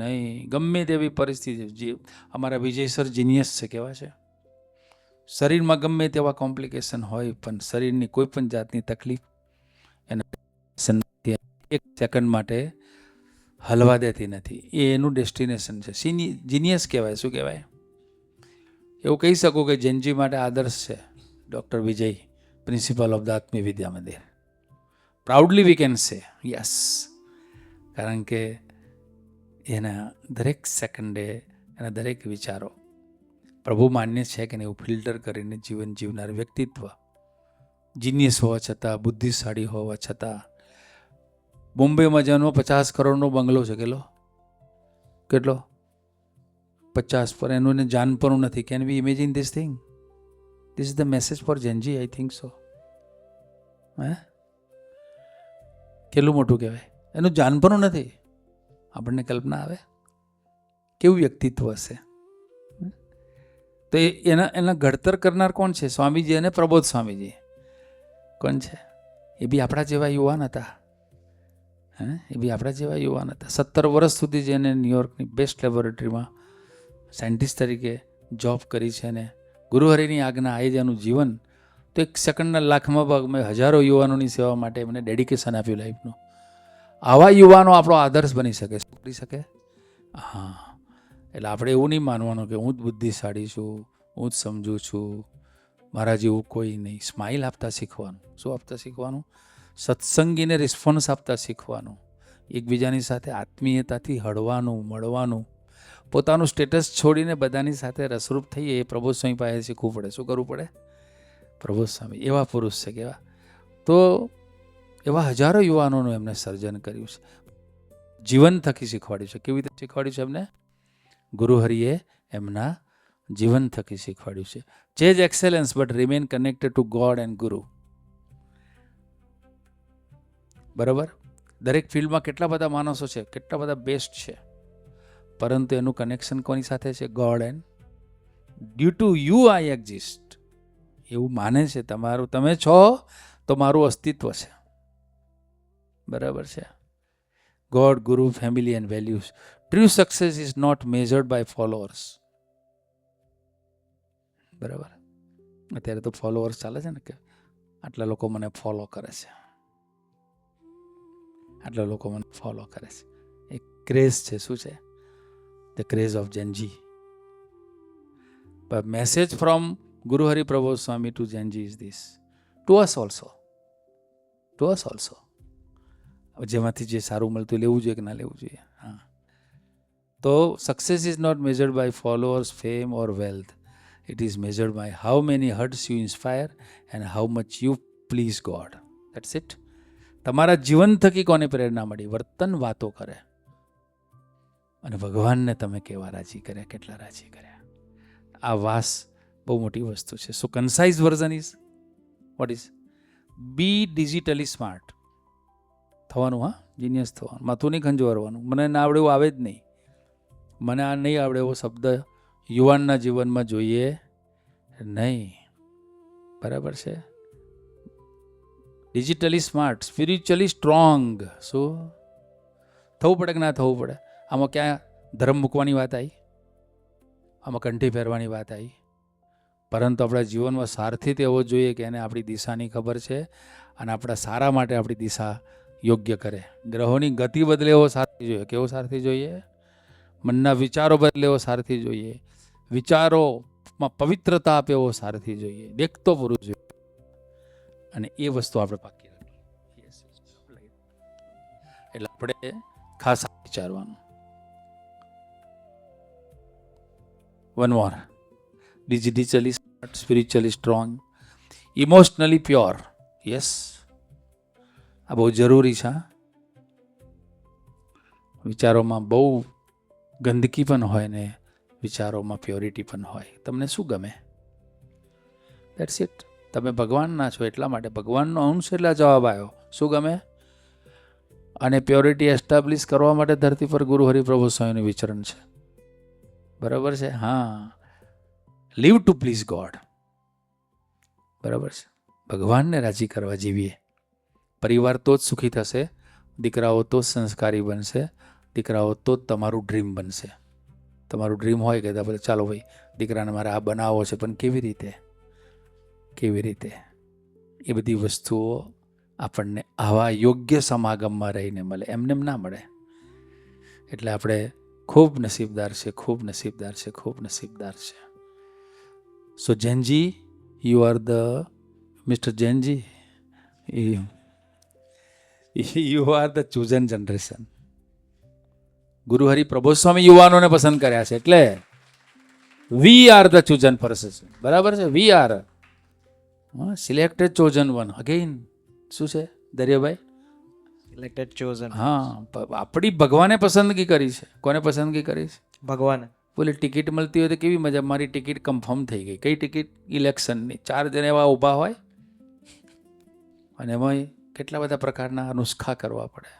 નહીં. ગમે તેવી પરિસ્થિતિ. જે અમારા વિજય સર જીનિયસ છે, કેવા છે? શરીરમાં ગમે તેવા કોમ્પ્લિકેશન હોય, પણ શરીરની કોઈ પણ જાતની તકલીફ એક સેકન્ડ માટે હલવા દેતી નથી. એ એનું ડેસ્ટિનેશન છે. જીનિયસ કહેવાય. શું કહેવાય? એવું કહી શકું કે જૈનજી માટે આદર્શ છે doctor Vijay, principal of the Atmiya Vidya Mandir. Proudly we can say yes. કારણ કે એના દરેક સેકન્ડે એના દરેક વિચારો પ્રભુ માન્ય છે કે નહીં એવું ફિલ્ટર કરીને જીવન જીવનાર વ્યક્તિત્વ. જીનિયસ હોવા છતાં, બુદ્ધિશાળી હોવા છતાં. બોમ્બેમાં જન્મ, 50 કરોડનો બંગલો છે. કેટલો? 50 પર. એનું એને જાનપણું નથી. Can we imagine this thing? This is the message for Gen Z. I think so. હે? કેટલું મોટું કહેવાય? એનું જાનપણું નથી. આપણને કલ્પના આવે કેવું વ્યક્તિત્વ હશે. તો એના ઘડતર કરનાર કોણ છે? સ્વામીજી અને પ્રબોધ સ્વામીજી. કોણ છે? એ બી આપણા જેવા યુવાન હતા. એ બી આપણા જેવા યુવાન હતા. 17 વર્ષ સુધી જેને ન્યુયોર્કની બેસ્ટ લેબોરેટરીમાં સાયન્ટિસ્ટ તરીકે જોબ કરી છે ને ગુરુહરિની આજ્ઞા આવી જ એનું જીવન. તો 1 સેકન્ડના લાખમાં ભાગ મેં હજારો યુવાનોની સેવા માટે એમને ડેડિકેશન આપ્યું લાઈફનું. આવા યુવાનો આપણો આદર્શ બની શકે. શું કરી શકે? હા. એટલે આપણે એવું નહીં માનવાનું કે હું જ બુદ્ધિશાળી છું, હું જ સમજું છું, મારા જેવું કોઈ નહીં. સ્માઇલ આપતા શીખવાનું. શું આપતા શીખવાનું? સત્સંગીને રિસ્પોન્સ આપતા શીખવાનું. એકબીજાની સાથે આત્મીયતાથી હળવાનું, મળવાનું. પોતાનું સ્ટેટસ છોડીને બધાની સાથે રસરૂપ થઈએ એ પ્રબોધ સ્વામી પાસે શીખવું પડે. શું કરવું પડે? પ્રબોધ સ્વામી એવા પુરુષ છે. કેવા? તો એવા હજારો યુવાનોનું એમને સર્જન કર્યું છે. જીવન થકી શીખવાડ્યું છે. કેવી રીતે શીખવાડ્યું છે એમને? ગુરુહરિએ એમના જીવન થકી શીખવાડ્યું છે. Chase excellence but remain connected to God and guru. બરાબર? દરેક ફિલ્ડમાં કેટલા બધા માણસો છે, કેટલા બધા બેસ્ટ છે, પરંતુ એનું કનેક્શન કોની સાથે છે? God and due to you I exist. એવું માને છે તમારું, તમે છો તો મારું અસ્તિત્વ છે. બરાબર છે? God, guru, family and values. True success is not measured by followers. બરાબર? અત્યારે તો ફોલોઅર્સ ચાલે છે ને, કે આટલા લોકો મને ફોલો કરે છે, આટલા લોકો મને ફોલો કરે છે. એક ક્રેઝ છે. શું છે? The craze of Gen Z. But message from Guru Hari Prabodh Swami to Janji is this. To us also. To us also. જેમાંથી જે સારું મળતું લેવું જોઈએ કે ના લેવું જોઈએ. હા. તો success is not measured by followers, fame or wealth. It is measured by how many hearts you inspire and how much you please God. That's it. તમારા જીવન થકી કોને પ્રેરણા મળી? વર્તન વાતો કરે અને ભગવાનને તમે કેવા રાજી કર્યા, કેટલા રાજી કર્યા. આ વાસ બહુ મોટી વસ્તુ છે. So concise version is what is? Be digitally smart. થવાનું, હા, જીનિયસ થવાનું, માથું નહીં ખંજવારવાનું. મને ના આવડે એવું આવે જ નહીં. મને આ નહીં આવડે એવો શબ્દ યુવાનના જીવનમાં જોઈએ નહીં. બરાબર છે? Digitally smart, spiritually strong. શું થવું પડે કે ના થવું પડે? આમાં ક્યાં ધર્મ મૂકવાની વાત આવી? આમાં કંઠી ફેરવાની વાત આવી? પરંતુ આપણા જીવનમાં સારથી તેવો જોઈએ કે એને આપણી દિશાની ખબર છે અને આપણા સારા માટે આપણી દિશા યોગ્ય કરે. ગ્રહોની ગતિ બદલે એવો સારથી જોઈએ. કેવો સારથી જોઈએ? મનના વિચારો બદલે એવો સારથી જોઈએ. વિચારોમાં પવિત્રતા આપે એવો સારથી જોઈએ. દેખતો પુરુષ જોઈએ. અને એ વસ્તુ આપણે પાકી રાખી. એટલે આપણે ખાસ વિચારવાનું. One more. Digitally smart, spiritually strong, emotionally pure. Yes, આ બહુ જરૂરી છે. વિચારોમાં બહુ ગંદકી પણ હોય ને વિચારોમાં પ્યોરિટી પણ હોય. તમને શું ગમે? That's it. તમે ભગવાનના છો એટલા માટે, ભગવાનનો અંશ એટલે જવાબ આવ્યો. શું ગમે? અને પ્યોરિટી એસ્ટાબ્લિશ કરવા માટે ધરતી પર ગુરુ હરિપ્રભુ સ્વામીનું વિચરણ છે. બરાબર છે? હા, લીવ ટુ પ્લીઝ ગોડ. બરાબર છે? ભગવાનને રાજી કરવા જીવીએ. પરિવાર તો જ સુખી થશે, દીકરાઓ તો જ સંસ્કારી બનશે, દીકરાઓ તો જ તમારું ડ્રીમ બનશે. તમારું ડ્રીમ હોય કે આપણે ચાલો ભાઈ દીકરાને મારે આ બનાવવો છે, પણ કેવી રીતે? કેવી રીતે? એ બધી વસ્તુઓ આપણને આવા યોગ્ય સમાગમમાં રહીને મળે, એમને ના મળે. એટલે આપણે ખૂબ નસીબદાર છે, ખૂબ નસીબદાર છે, ખૂબ નસીબદાર છે. So Jainji, you are the mister Jainji, you are the chosen generation. Guru Hari Prabodh Swami યુવાનોને પસંદ કર્યા છે, એટલે we are the chosen person. બરાબર છે? We are selected chosen one. Again શું છે દરિયાભાઈ? Selected chosen. હા, આપણી ભગવાને પસંદગી કરી છે. કોને પસંદગી કરી છે? ભગવાન. બોલે ટિકિટ મળતી હોય તો કેવી મજા. મારી ટિકિટ કન્ફર્મ થઈ ગઈ. કઈ ટિકિટ? ઇલેક્શનની. 4 જણ એવા ઊભા હોય અને એમાં કેટલા બધા પ્રકારના નુસ્ખા કરવા પડે.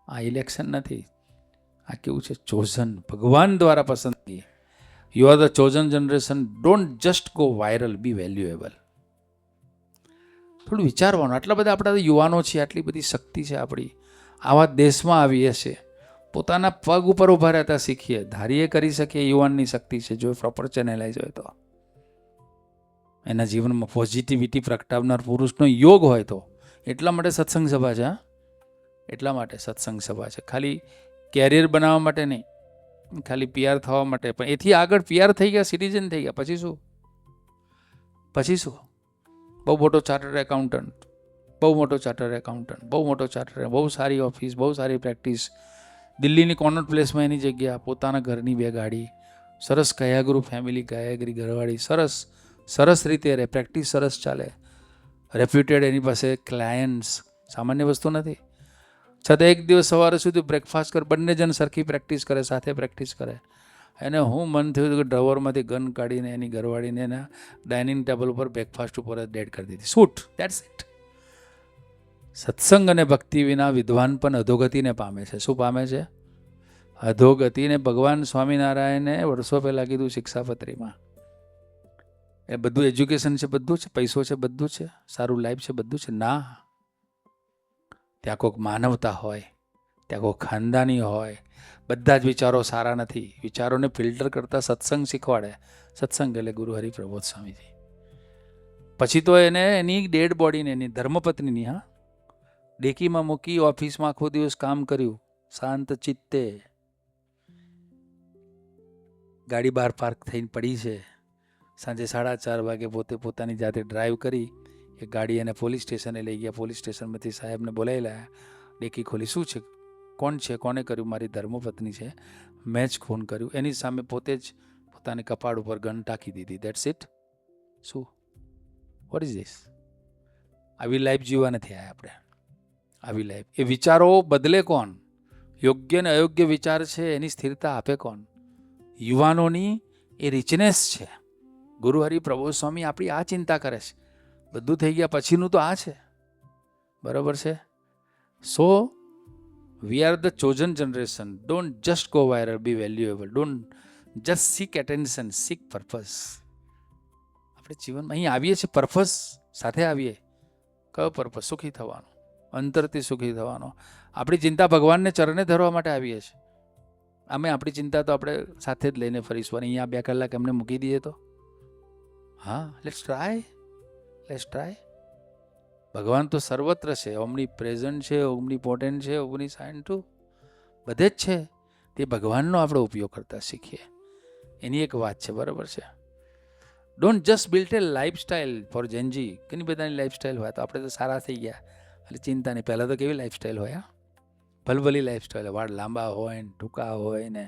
આ ઇલેક્શન નથી, આ કેવું છે? ચોઝન, ભગવાન દ્વારા પસંદગી. You are the chosen generation. Don't just go viral, be valuable. થોડું વિચારવાનું. આટલા બધા આપણા યુવાનો છે, આટલી બધી શક્તિ છે આપણી. આવા દેશમાં આવીએ છીએ, પોતાના પગ ઉપર ઊભા રહેતા શીખીએ, ધારીએ કરી શકીએ. યુવાનની શક્તિ છે જો પ્રોપર ચેનલાઇઝ હોય તો. એના જીવનમાં પોઝિટિવિટી પ્રગટાવનાર પુરુષનો યોગ હોય તો. એટલા માટે સત્સંગ સભા છે. એટલા માટે સત્સંગ સભા છે. ખાલી કેરિયર બનાવવા માટે નહીં, ખાલી પીઆર થવા માટે. પણ એથી આગળ પીઆર થઈ ગયા, સિટીઝન થઈ ગયા, પછી શું? પછી શું? બહુ મોટો ચાર્ટર્ડ એકાઉન્ટન્ટ, બહુ મોટો ચાર્ટર્ડ એકાઉન્ટન્ટ, બહુ મોટો ચાર્ટર્ડ, બહુ સારી ઓફિસ, બહુ સારી પ્રેક્ટિસ, દિલ્હીની કોર્નર પ્લેસમાં એની જગ્યા, પોતાના ઘરની 2 ગાડી, સરસ કયા ગ્રુપ ફેમિલી, કયાગરી ઘરવાળી, સરસ સરસ રીતે રહે, પ્રેક્ટિસ સરસ ચાલે, રેપ્યુટેડ એની પાસે ક્લાયન્ટ્સ. સામાન્ય વસ્તુ નથી. છતાં એક દિવસ સવારે સુધી બ્રેકફાસ્ટ કરે, બંને જણ સરખી પ્રેક્ટિસ કરે, સાથે પ્રેક્ટિસ કરે. એને હું મન થયું કે ડ્રોવરમાંથી ગન કાઢીને એની ઘરવાળીને એના ડાઇનિંગ ટેબલ ઉપર બ્રેકફાસ્ટ ઉપર જ ડેડ કરી દીધી. શૂટ. That's it. સત્સંગ અને ભક્તિ વિના વિદ્વાન પણ અધોગતિને પામે છે. શું પામે છે? અધોગતિને. ભગવાન સ્વામિનારાયણે વર્ષો પહેલાં કીધું શિક્ષાપત્રીમાં. એ બધું એજ્યુકેશન છે, બધું છે, પૈસો છે, બધું છે, સારું લાઈફ છે, બધું છે. ના, ત્યાં કોઈક માનવતા હોય, ત્યાં કોઈ ખાનદાની હોય. બધા જ વિચારો સારા નથી. વિચારોને ફિલ્ટર કરતા સત્સંગ શીખવાડે. સત્સંગ એટલે ગુરુ હરિપ્રબોધ સ્વામીજી. પછી તો એને એની ડેડ બોડીને, એની ધર્મપત્નીની, હા, ડેકીમાં મૂકી, ઓફિસમાં આખો દિવસ કામ કર્યું, શાંત ચિત્તે. ગાડી બહાર પાર્ક થઈને પડી છે. સાંજે 4:30 વાગે પોતે પોતાની જાતે ડ્રાઈવ કરી એ ગાડી એને પોલીસ સ્ટેશને લઈ ગયા. પોલીસ સ્ટેશનમાંથી સાહેબને બોલાવી લાયા. ડેકી ખોલી. શું છે? કોણ છે? કોને કર્યું? મારી ધર્મપત્ની છે, મેં જ ખૂન કર્યું. એની સામે પોતે જ પોતાની કપાળ ઉપર ગન ટાંકી દીધી. That's it. શું? What is this? આવી લાઈફ જીવવા નથી આવ્યા આપણે. આવી લાઈફ. એ વિચારો બદલે કોણ? યોગ્ય ને અયોગ્ય વિચાર છે એની સ્થિરતા આપે કોણ? યુવાનોની એ રિચનેસ છે. ગુરુ હરિ પ્રબોધ સ્વામી આપણી આ ચિંતા કરે છે. બધું થઈ ગયા પછીનું તો આ છે. બરાબર છે? સો We are the chosen generation. Don't just go viral, be valuable. Don't just seek attention, seek purpose. આપણે જીવનમાં અહીં આવીએ છીએ પર્પસ સાથે આવીએ. કયો પર્પસ? સુખી થવાનો, અંતરથી સુખી થવાનો. આપણી ચિંતા ભગવાનને ચરણે ધરવા માટે આવીએ છીએ. અમે આપણી ચિંતા તો આપણે સાથે જ લઈને ફરીશું. અને અહીંયા 2 કલાક એમને મૂકી દઈએ તો હા, લેટ્સ ટ્રાય. ભગવાન તો સર્વત્ર છે, ઓમની પ્રેઝન્ટ છે, ઓમની પોટેન્ટ છે, ઓમની સાઇન ટુ બધે જ છે. તે ભગવાનનો આપણે ઉપયોગ કરતા શીખીએ. એની એક વાત છે, બરાબર છે. Don't just built a lifestyle for Gen Z. ઘણી બધાની લાઈફસ્ટાઈલ હોય, તો આપણે તો સારા થઈ ગયા એટલે ચિંતા નહીં. પહેલાં તો કેવી લાઈફસ્ટાઈલ હોય, ભલભલી લાઈફસ્ટાઈલ. વાળ લાંબા હોય ને ટૂંકા હોય ને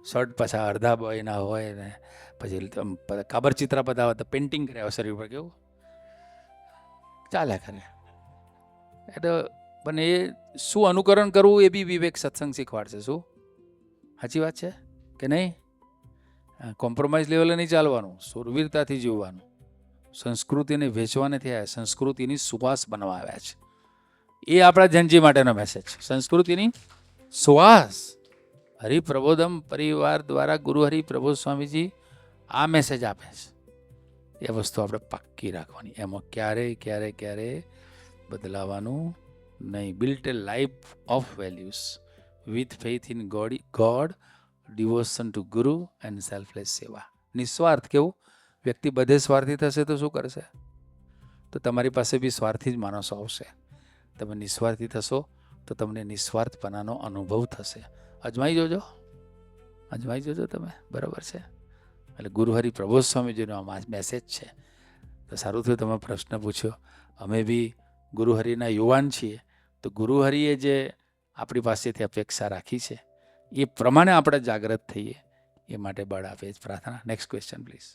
શર્ટ પાછા અડધા બોયના હોય ને પછી કાબર ચિત્ર બધા તો પેઇન્ટિંગ કર્યા હોય શરીર પર, કેવું ચાલ્યા કરે. એટલે પણ એ શું અનુકરણ કરવું એ બી વિવેક સત્સંગ શીખવાડશે. શું સાચી વાત છે કે નહીં? કોમ્પ્રોમાઇઝ લેવલે નહીં ચાલવાનું, સુરવીરતાથી જીવવાનું. સંસ્કૃતિને વેચવા નથી આવ્યા, સંસ્કૃતિની સુવાસ બનવા આવ્યા છે. એ આપણા જનજી માટેનો મેસેજ છે, સંસ્કૃતિની સુવાસ. હરિપ્રબોધમ પરિવાર દ્વારા ગુરુ હરિપ્રબોધ સ્વામીજી આ મેસેજ આપે છે. એ વસ્તુ આપણે પાક્કી રાખવાની, એમાં ક્યારે બદલાવાનું નહીં. Built a life of values with faith in God, devotion to guru and selfless seva. નિસ્વાર્થ. કેવું? વ્યક્તિ બધે સ્વાર્થી થશે તો શું કરશે? તો તમારી પાસે બી સ્વાર્થી જ માણસો આવશે. તમે નિસ્વાર્થી થશો તો તમને નિસ્વાર્થપણાનો અનુભવ થશે. અજમાઈ જોજો તમે, બરાબર છે. એટલે ગુરુહરિ પ્રબોધ સ્વામીજીનો આ મેસેજ છે. તો સારું થયું તમે પ્રશ્ન પૂછ્યો. અમે બી ગુરુહરિના યુવાન છીએ, તો ગુરુહરિએ જે આપણી પાસેથી અપેક્ષા રાખી છે એ પ્રમાણે આપણે જાગૃત થઈએ, એ માટે બળ આપે જ પ્રાર્થના. Next question please.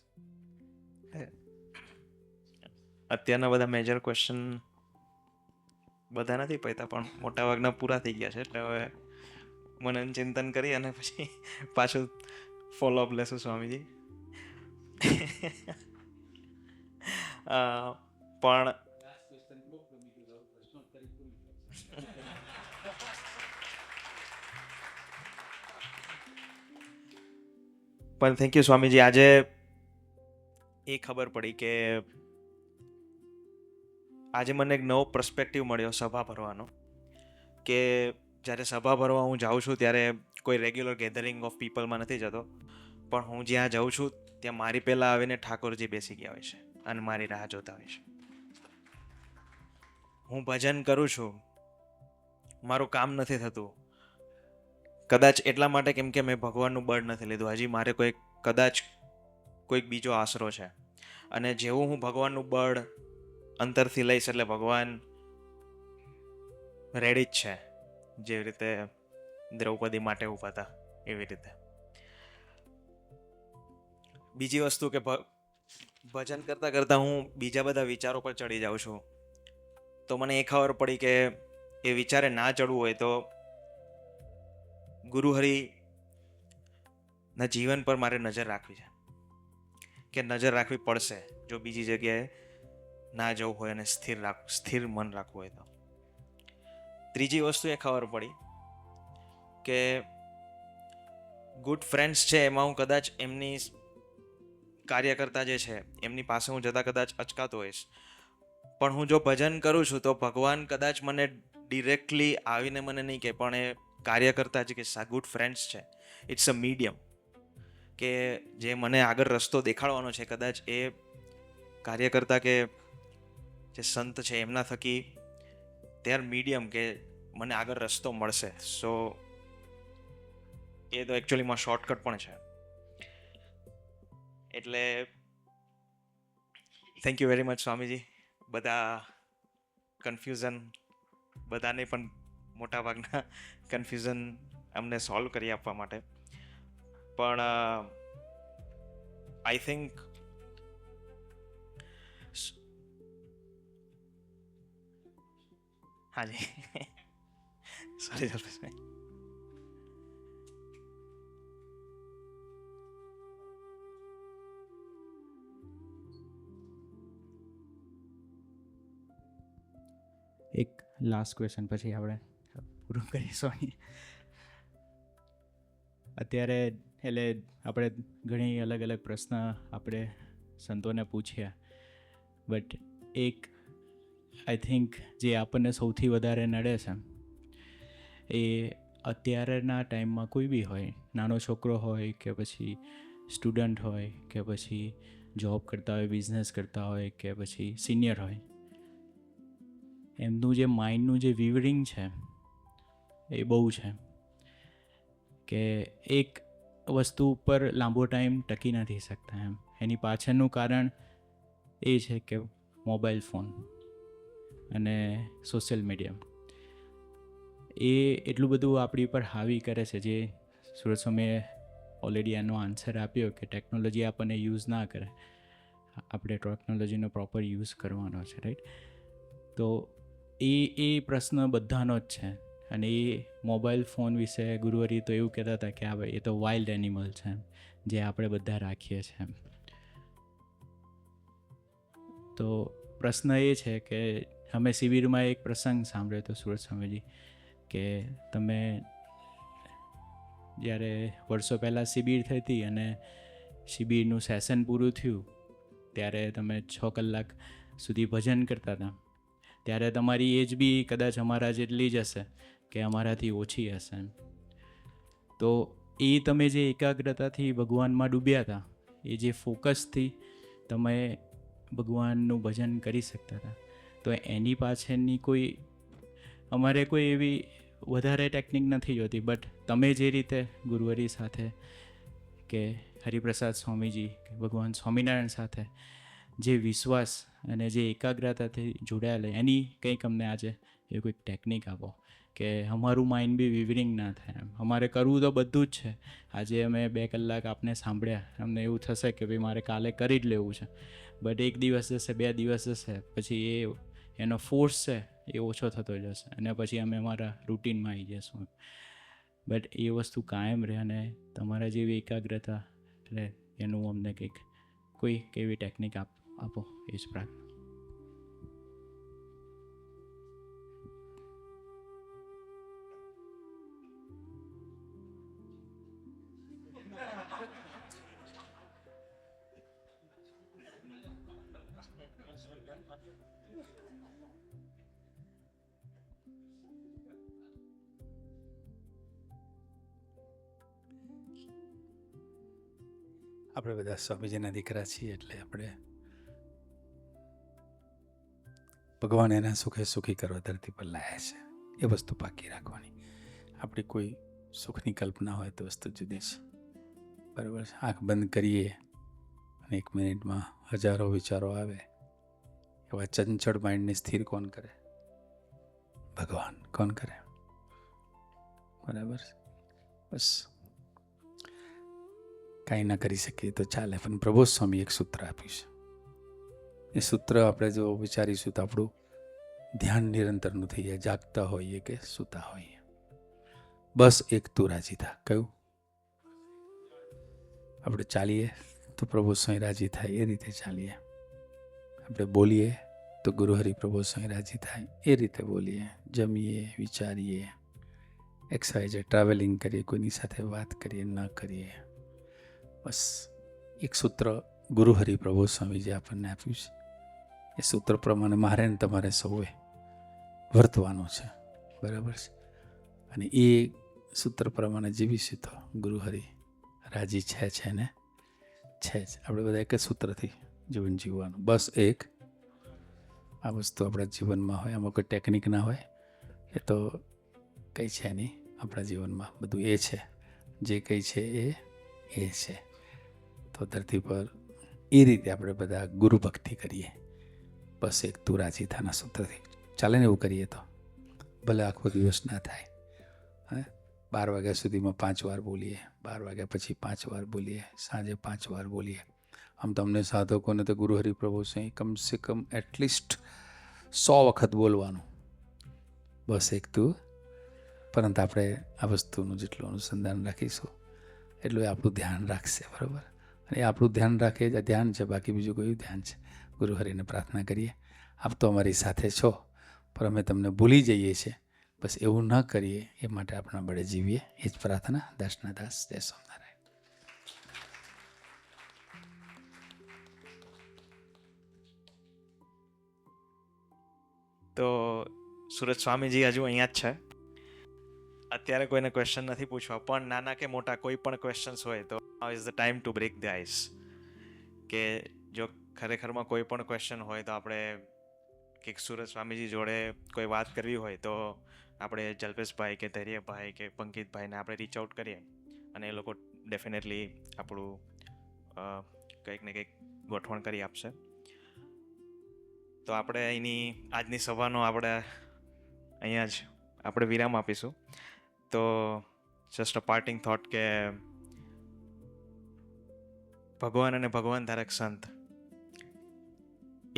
અત્યારના બધા મેજર ક્વેશ્ચન બધા નથી પૈતા, પણ મોટાભાગના પૂરા થઈ ગયા છે. એટલે હવે મનન ચિંતન કરી અને પછી પાછું ફોલોઅપ લેશું સ્વામીજી. પણ થેન્ક યુ સ્વામીજી. આજે એ ખબર પડી કે આજે મને એક નવો પર્સપેક્ટિવ મળ્યો સભા ભરવાનો. કે જ્યારે સભા ભરવા હું જાઉં છું ત્યારે કોઈ રેગ્યુલર ગેધરિંગ ઓફ પીપલમાં નથી જતો, પણ હું જ્યાં જાઉં છું ત્યાં મારી પહેલાં આવીને ઠાકોરજી બેસી ગયા હોય છે અને મારી રાહ જોતા હોય છે. હું ભજન કરું છું, મારું કામ નથી થતું, કદાચ એટલા માટે કેમ કે મેં ભગવાનનું બળ નથી લીધું. હજી મારે કોઈક બીજો આશરો છે. અને જેવું હું ભગવાનનું બળ અંતરથી લઈશ એટલે ભગવાન રેડી જ છે. જેવી રીતે દ્રૌપદી માટે ઊભા હતા એવી રીતે. બીજી વસ્તુ કે ભજન કરતાં કરતાં હું બીજા બધા વિચારો પર ચડી જાઉં છું. તો મને એ ખબર પડી કે એ વિચારે ના ચડવું હોય તો ગુરુહરિના જીવન પર મારે નજર રાખવી છે, કે નજર રાખવી પડશે જો બીજી જગ્યાએ ના જવું હોય અને સ્થિર મન રાખવું હોય તો. ત્રીજી વસ્તુ એ ખબર પડી કે ગુડ ફ્રેન્ડ્સ છે એમાં હું કદાચ એમની કાર્યકર્તા જે છે એમની પાસે હું જતાં કદાચ અચકાતો હોઈશ, પણ હું જો ભજન કરું છું તો ભગવાન કદાચ મને ડિરેક્ટલી આવીને મને નહીં કહે, પણ એ કાર્યકર્તા છે કે ગુડ ફ્રેન્ડ્સ છે. ઇટ્સ અ મીડિયમ કે જે મને આગળ રસ્તો દેખાડવાનો છે, કદાચ એ કાર્યકર્તા કે જે સંત છે એમના થકી દે આર મીડિયમ કે મને આગળ રસ્તો મળશે. સો એ તો એકચ્યુઅલીમાં શોર્ટકટ પણ છે. એટલે thank you very much Swamiji. બધા કન્ફ્યુઝન, બધાને પણ મોટાભાગના કન્ફ્યુઝન અમને સોલ્વ કરી આપવા માટે. પણ આઈ થિંક હાજી સોરી સર. એક લાસ્ટ ક્વેશ્ચન પછી આપણે પૂરું કરીએ સોરી. અત્યારે એટલે આપણે ઘણી અલગ અલગ પ્રશ્ન આપણે સંતોને પૂછ્યા, બટ એક આઈ થિંક જે આપણને સૌથી વધારે નડે છે એ અત્યારના ટાઈમમાં કોઈ બી હોય, નાનો છોકરો હોય કે પછી સ્ટુડન્ટ હોય કે પછી જોબ કરતા હોય, બિઝનેસ કરતા હોય કે પછી સિનિયર હોય, એમનું જે માઇન્ડનું જે વિવરિંગ છે એ બહુ છે કે એક વસ્તુ ઉપર લાંબો ટાઈમ ટકી નથી શકતા એમ. એની પાછળનું કારણ એ છે કે મોબાઈલ ફોન અને સોશિયલ મીડિયા એ એટલું બધું આપણી પર હાવી કરે છે. જે સુરત સ્વામીએ ઓલરેડી એનો આન્સર આપ્યો કે ટેકનોલોજી આપણને યુઝ ના કરે, આપણે ટેકનોલોજીનો પ્રોપર યુઝ કરવાનો છે, રાઈટ? તો એ પ્રશ્ન બધાનો જ છે. અને એ મોબાઈલ ફોન વિશે ગુરુવરી તો એવું કહેતા હતા કે આ ભાઈ એ તો વાઇલ્ડ એનિમલ છે એમ, જે આપણે બધા રાખીએ છીએ એમ. તો પ્રશ્ન એ છે કે અમે શિબિરમાં એક પ્રસંગ સાંભળ્યો હતો સુરત સ્વામીજી કે તમે જ્યારે વર્ષો પહેલાં શિબિર થઈ હતી અને શિબિરનું સેશન પૂરું થયું ત્યારે તમે 6 કલાક સુધી ભજન કરતા હતા, ત્યારે તમારી એજ બી કદાચ અમારા જેટલી જ હશે કે અમારાથી ઓછી હશે. તો એ તમે જે એકાગ્રતાથી ભગવાનમાં ડૂબ્યા હતા, એ જે ફોકસથી તમે ભગવાનનું ભજન કરી શકતા હતા, તો એની પાછળની કોઈ અમારે કોઈ એવી વધારે ટેકનિક નથી જોતી. બટ તમે જે રીતે ગુરુવરી સાથે કે હરિપ્રસાદ સ્વામીજી કે ભગવાન સ્વામિનારાયણ સાથે જે વિશ્વાસ અને જે એકાગ્રતાથી જોડાયેલા, એની કંઈક અમને આજે એ કોઈક ટેકનિક આપો કે અમારું માઇન્ડ બી વિવરિંગ ના થાય એમ. અમારે કરવું તો બધું જ છે. આજે અમે 2 કલાક આપને સાંભળ્યા, અમને એવું થશે કે ભાઈ મારે કાલે કરી જ લેવું છે, બટ 1 દિવસ જશે, 2 દિવસ જશે, પછી એનો ફોર્સ છે એ ઓછો થતો જશે અને પછી અમે અમારા રૂટીનમાં આવી જઈશું. બટ એ વસ્તુ કાયમ રહે અને તમારા જેવી એકાગ્રતા રહે એનું અમને કંઈક કોઈ કેવી ટેકનિક આપો, એ જ પ્રાર્થના. આપણે બધા સ્વામીજીના દીકરા છીએ એટલે આપણે ભગવાન એના સુખે સુખી કરવા ધરતી પર લાયા છે, એ વસ્તુ પાકી રાખવાની. આપણી કોઈ સુખની કલ્પના હોય તો વસ્તુ જુદી છે, બરાબર છે? આંખ બંધ કરીએ અને 1 મિનિટમાં હજારો વિચારો આવે, એવા ચંચળ માઇન્ડને સ્થિર કોણ કરે? ભગવાન. કોણ કરે? બરાબર. બસ કાંઈ ના કરી શકીએ તો ચાલે, પણ પ્રભુ સ્વામી એક સૂત્ર આપ્યું છે. એ સૂત્ર આપણે જો વિચારીશું તો આપણું ધ્યાન નિરંતરનું થઈ જાય, જાગતા હોઈએ કે સૂતા હોઈએ. બસ એક તું રાજી થા. કયું? આપણે ચાલીએ તો પ્રભુ સ્વામી રાજી થાય એ રીતે ચાલીએ, આપણે બોલીએ તો ગુરુહરિ પ્રભુ સ્વામી રાજી થાય એ રીતે બોલીએ, જમીએ, વિચારીએ, એક્સરસાઇઝ, ટ્રાવેલિંગ કરીએ, કોઈની સાથે વાત કરીએ, ન કરીએ. બસ એક સૂત્ર ગુરુહરિ પ્રભુ સ્વામી જે આપણને આપ્યું છે, એ સૂત્ર પ્રમાણે મારે ને તમારે સૌએ વર્તવાનું છે, બરાબર છે? અને એ સૂત્ર પ્રમાણે જીવીશું તો ગુરુહરિ રાજી છે ને છે જ. આપણે બધા એક જ સૂત્રથી જીવન જીવવાનું, બસ એક આ વસ્તુ આપણા જીવનમાં હોય. આમાં કોઈ ટેકનિક ના હોય, એ તો કંઈ છે નહીં આપણા જીવનમાં. બધું એ છે, જે કંઈ છે એ છે. તો ધરતી પર એ રીતે આપણે બધા ગુરુ ભક્તિ કરીએ, બસ એક તું રાજી થાના સૂત્રથી ચાલે ને. એવું કરીએ તો ભલે આખો દિવસ ના થાય, 12 વાગ્યા સુધીમાં 5 વાર બોલીએ, 12 વાગ્યા પછી 5 વાર બોલીએ, સાંજે 5 વાર બોલીએ. આમ તમને સાધકોને તો ગુરુહરિ પ્રભુ સ્વામી કમસે કમ એટલીસ્ટ 100 વખત બોલવાનું, બસ એક તું. પરંતુ આપણે આ વસ્તુનું જેટલું અનુસંધાન રાખીશું એટલું એ આપણું ધ્યાન રાખશે, બરાબર? અને એ આપણું ધ્યાન રાખે જ ધ્યાન છે, બાકી બીજું કયું ધ્યાન છે? ગુરુહરિને પ્રાર્થના કરીએ, આપ તો અમારી સાથે છો, પણ અમે તમને ભૂલી જઈએ છીએ. બસ એવું ન કરીએ એ માટે આપણા બળે જીવીએ એ જ પ્રાર્થના. દાસના દાસ. જય સ્વામિનારાયણ. તો સુરત સ્વામીજી હજુ અહીંયા જ છે. અત્યારે કોઈને ક્વેશ્ચન નથી પૂછવા, પણ નાના કે મોટા કોઈ પણ ક્વેશ્ચન્સ હોય તો now is the time to break the ice. કે જો ખરેખરમાં કોઈ પણ ક્વેશ્ચન હોય તો આપણે કે સુરત સ્વામીજી જોડે કોઈ વાત કરવી હોય તો આપણે જલ્પેશભાઈ કે ધૈર્યભાઈ કે પંકિતભાઈને આપણે રીચ આઉટ કરીએ અને એ લોકો ડેફિનેટલી આપણું કંઈક ને કંઈક ગોઠવણ કરી આપશે. તો આપણે અહીંની આજની સભાનો આપણે અહીંયા જ આપણે વિરામ આપીશું. તો જસ્ટ અ પાર્ટિંગ થોટ કે ભગવાન અને ભગવાન ધારક સંત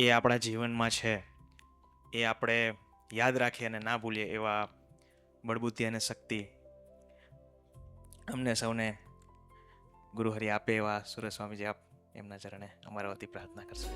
એ આપણા જીવનમાં છે, એ આપણે યાદ રાખીએ અને ના ભૂલીએ એવા બળબુદ્ધિ અને શક્તિ અમને સૌને ગુરુહરિ આપે એવા સુરત સ્વામીજી આપ એમના ચરણે અમારા વતી પ્રાર્થના કરશે.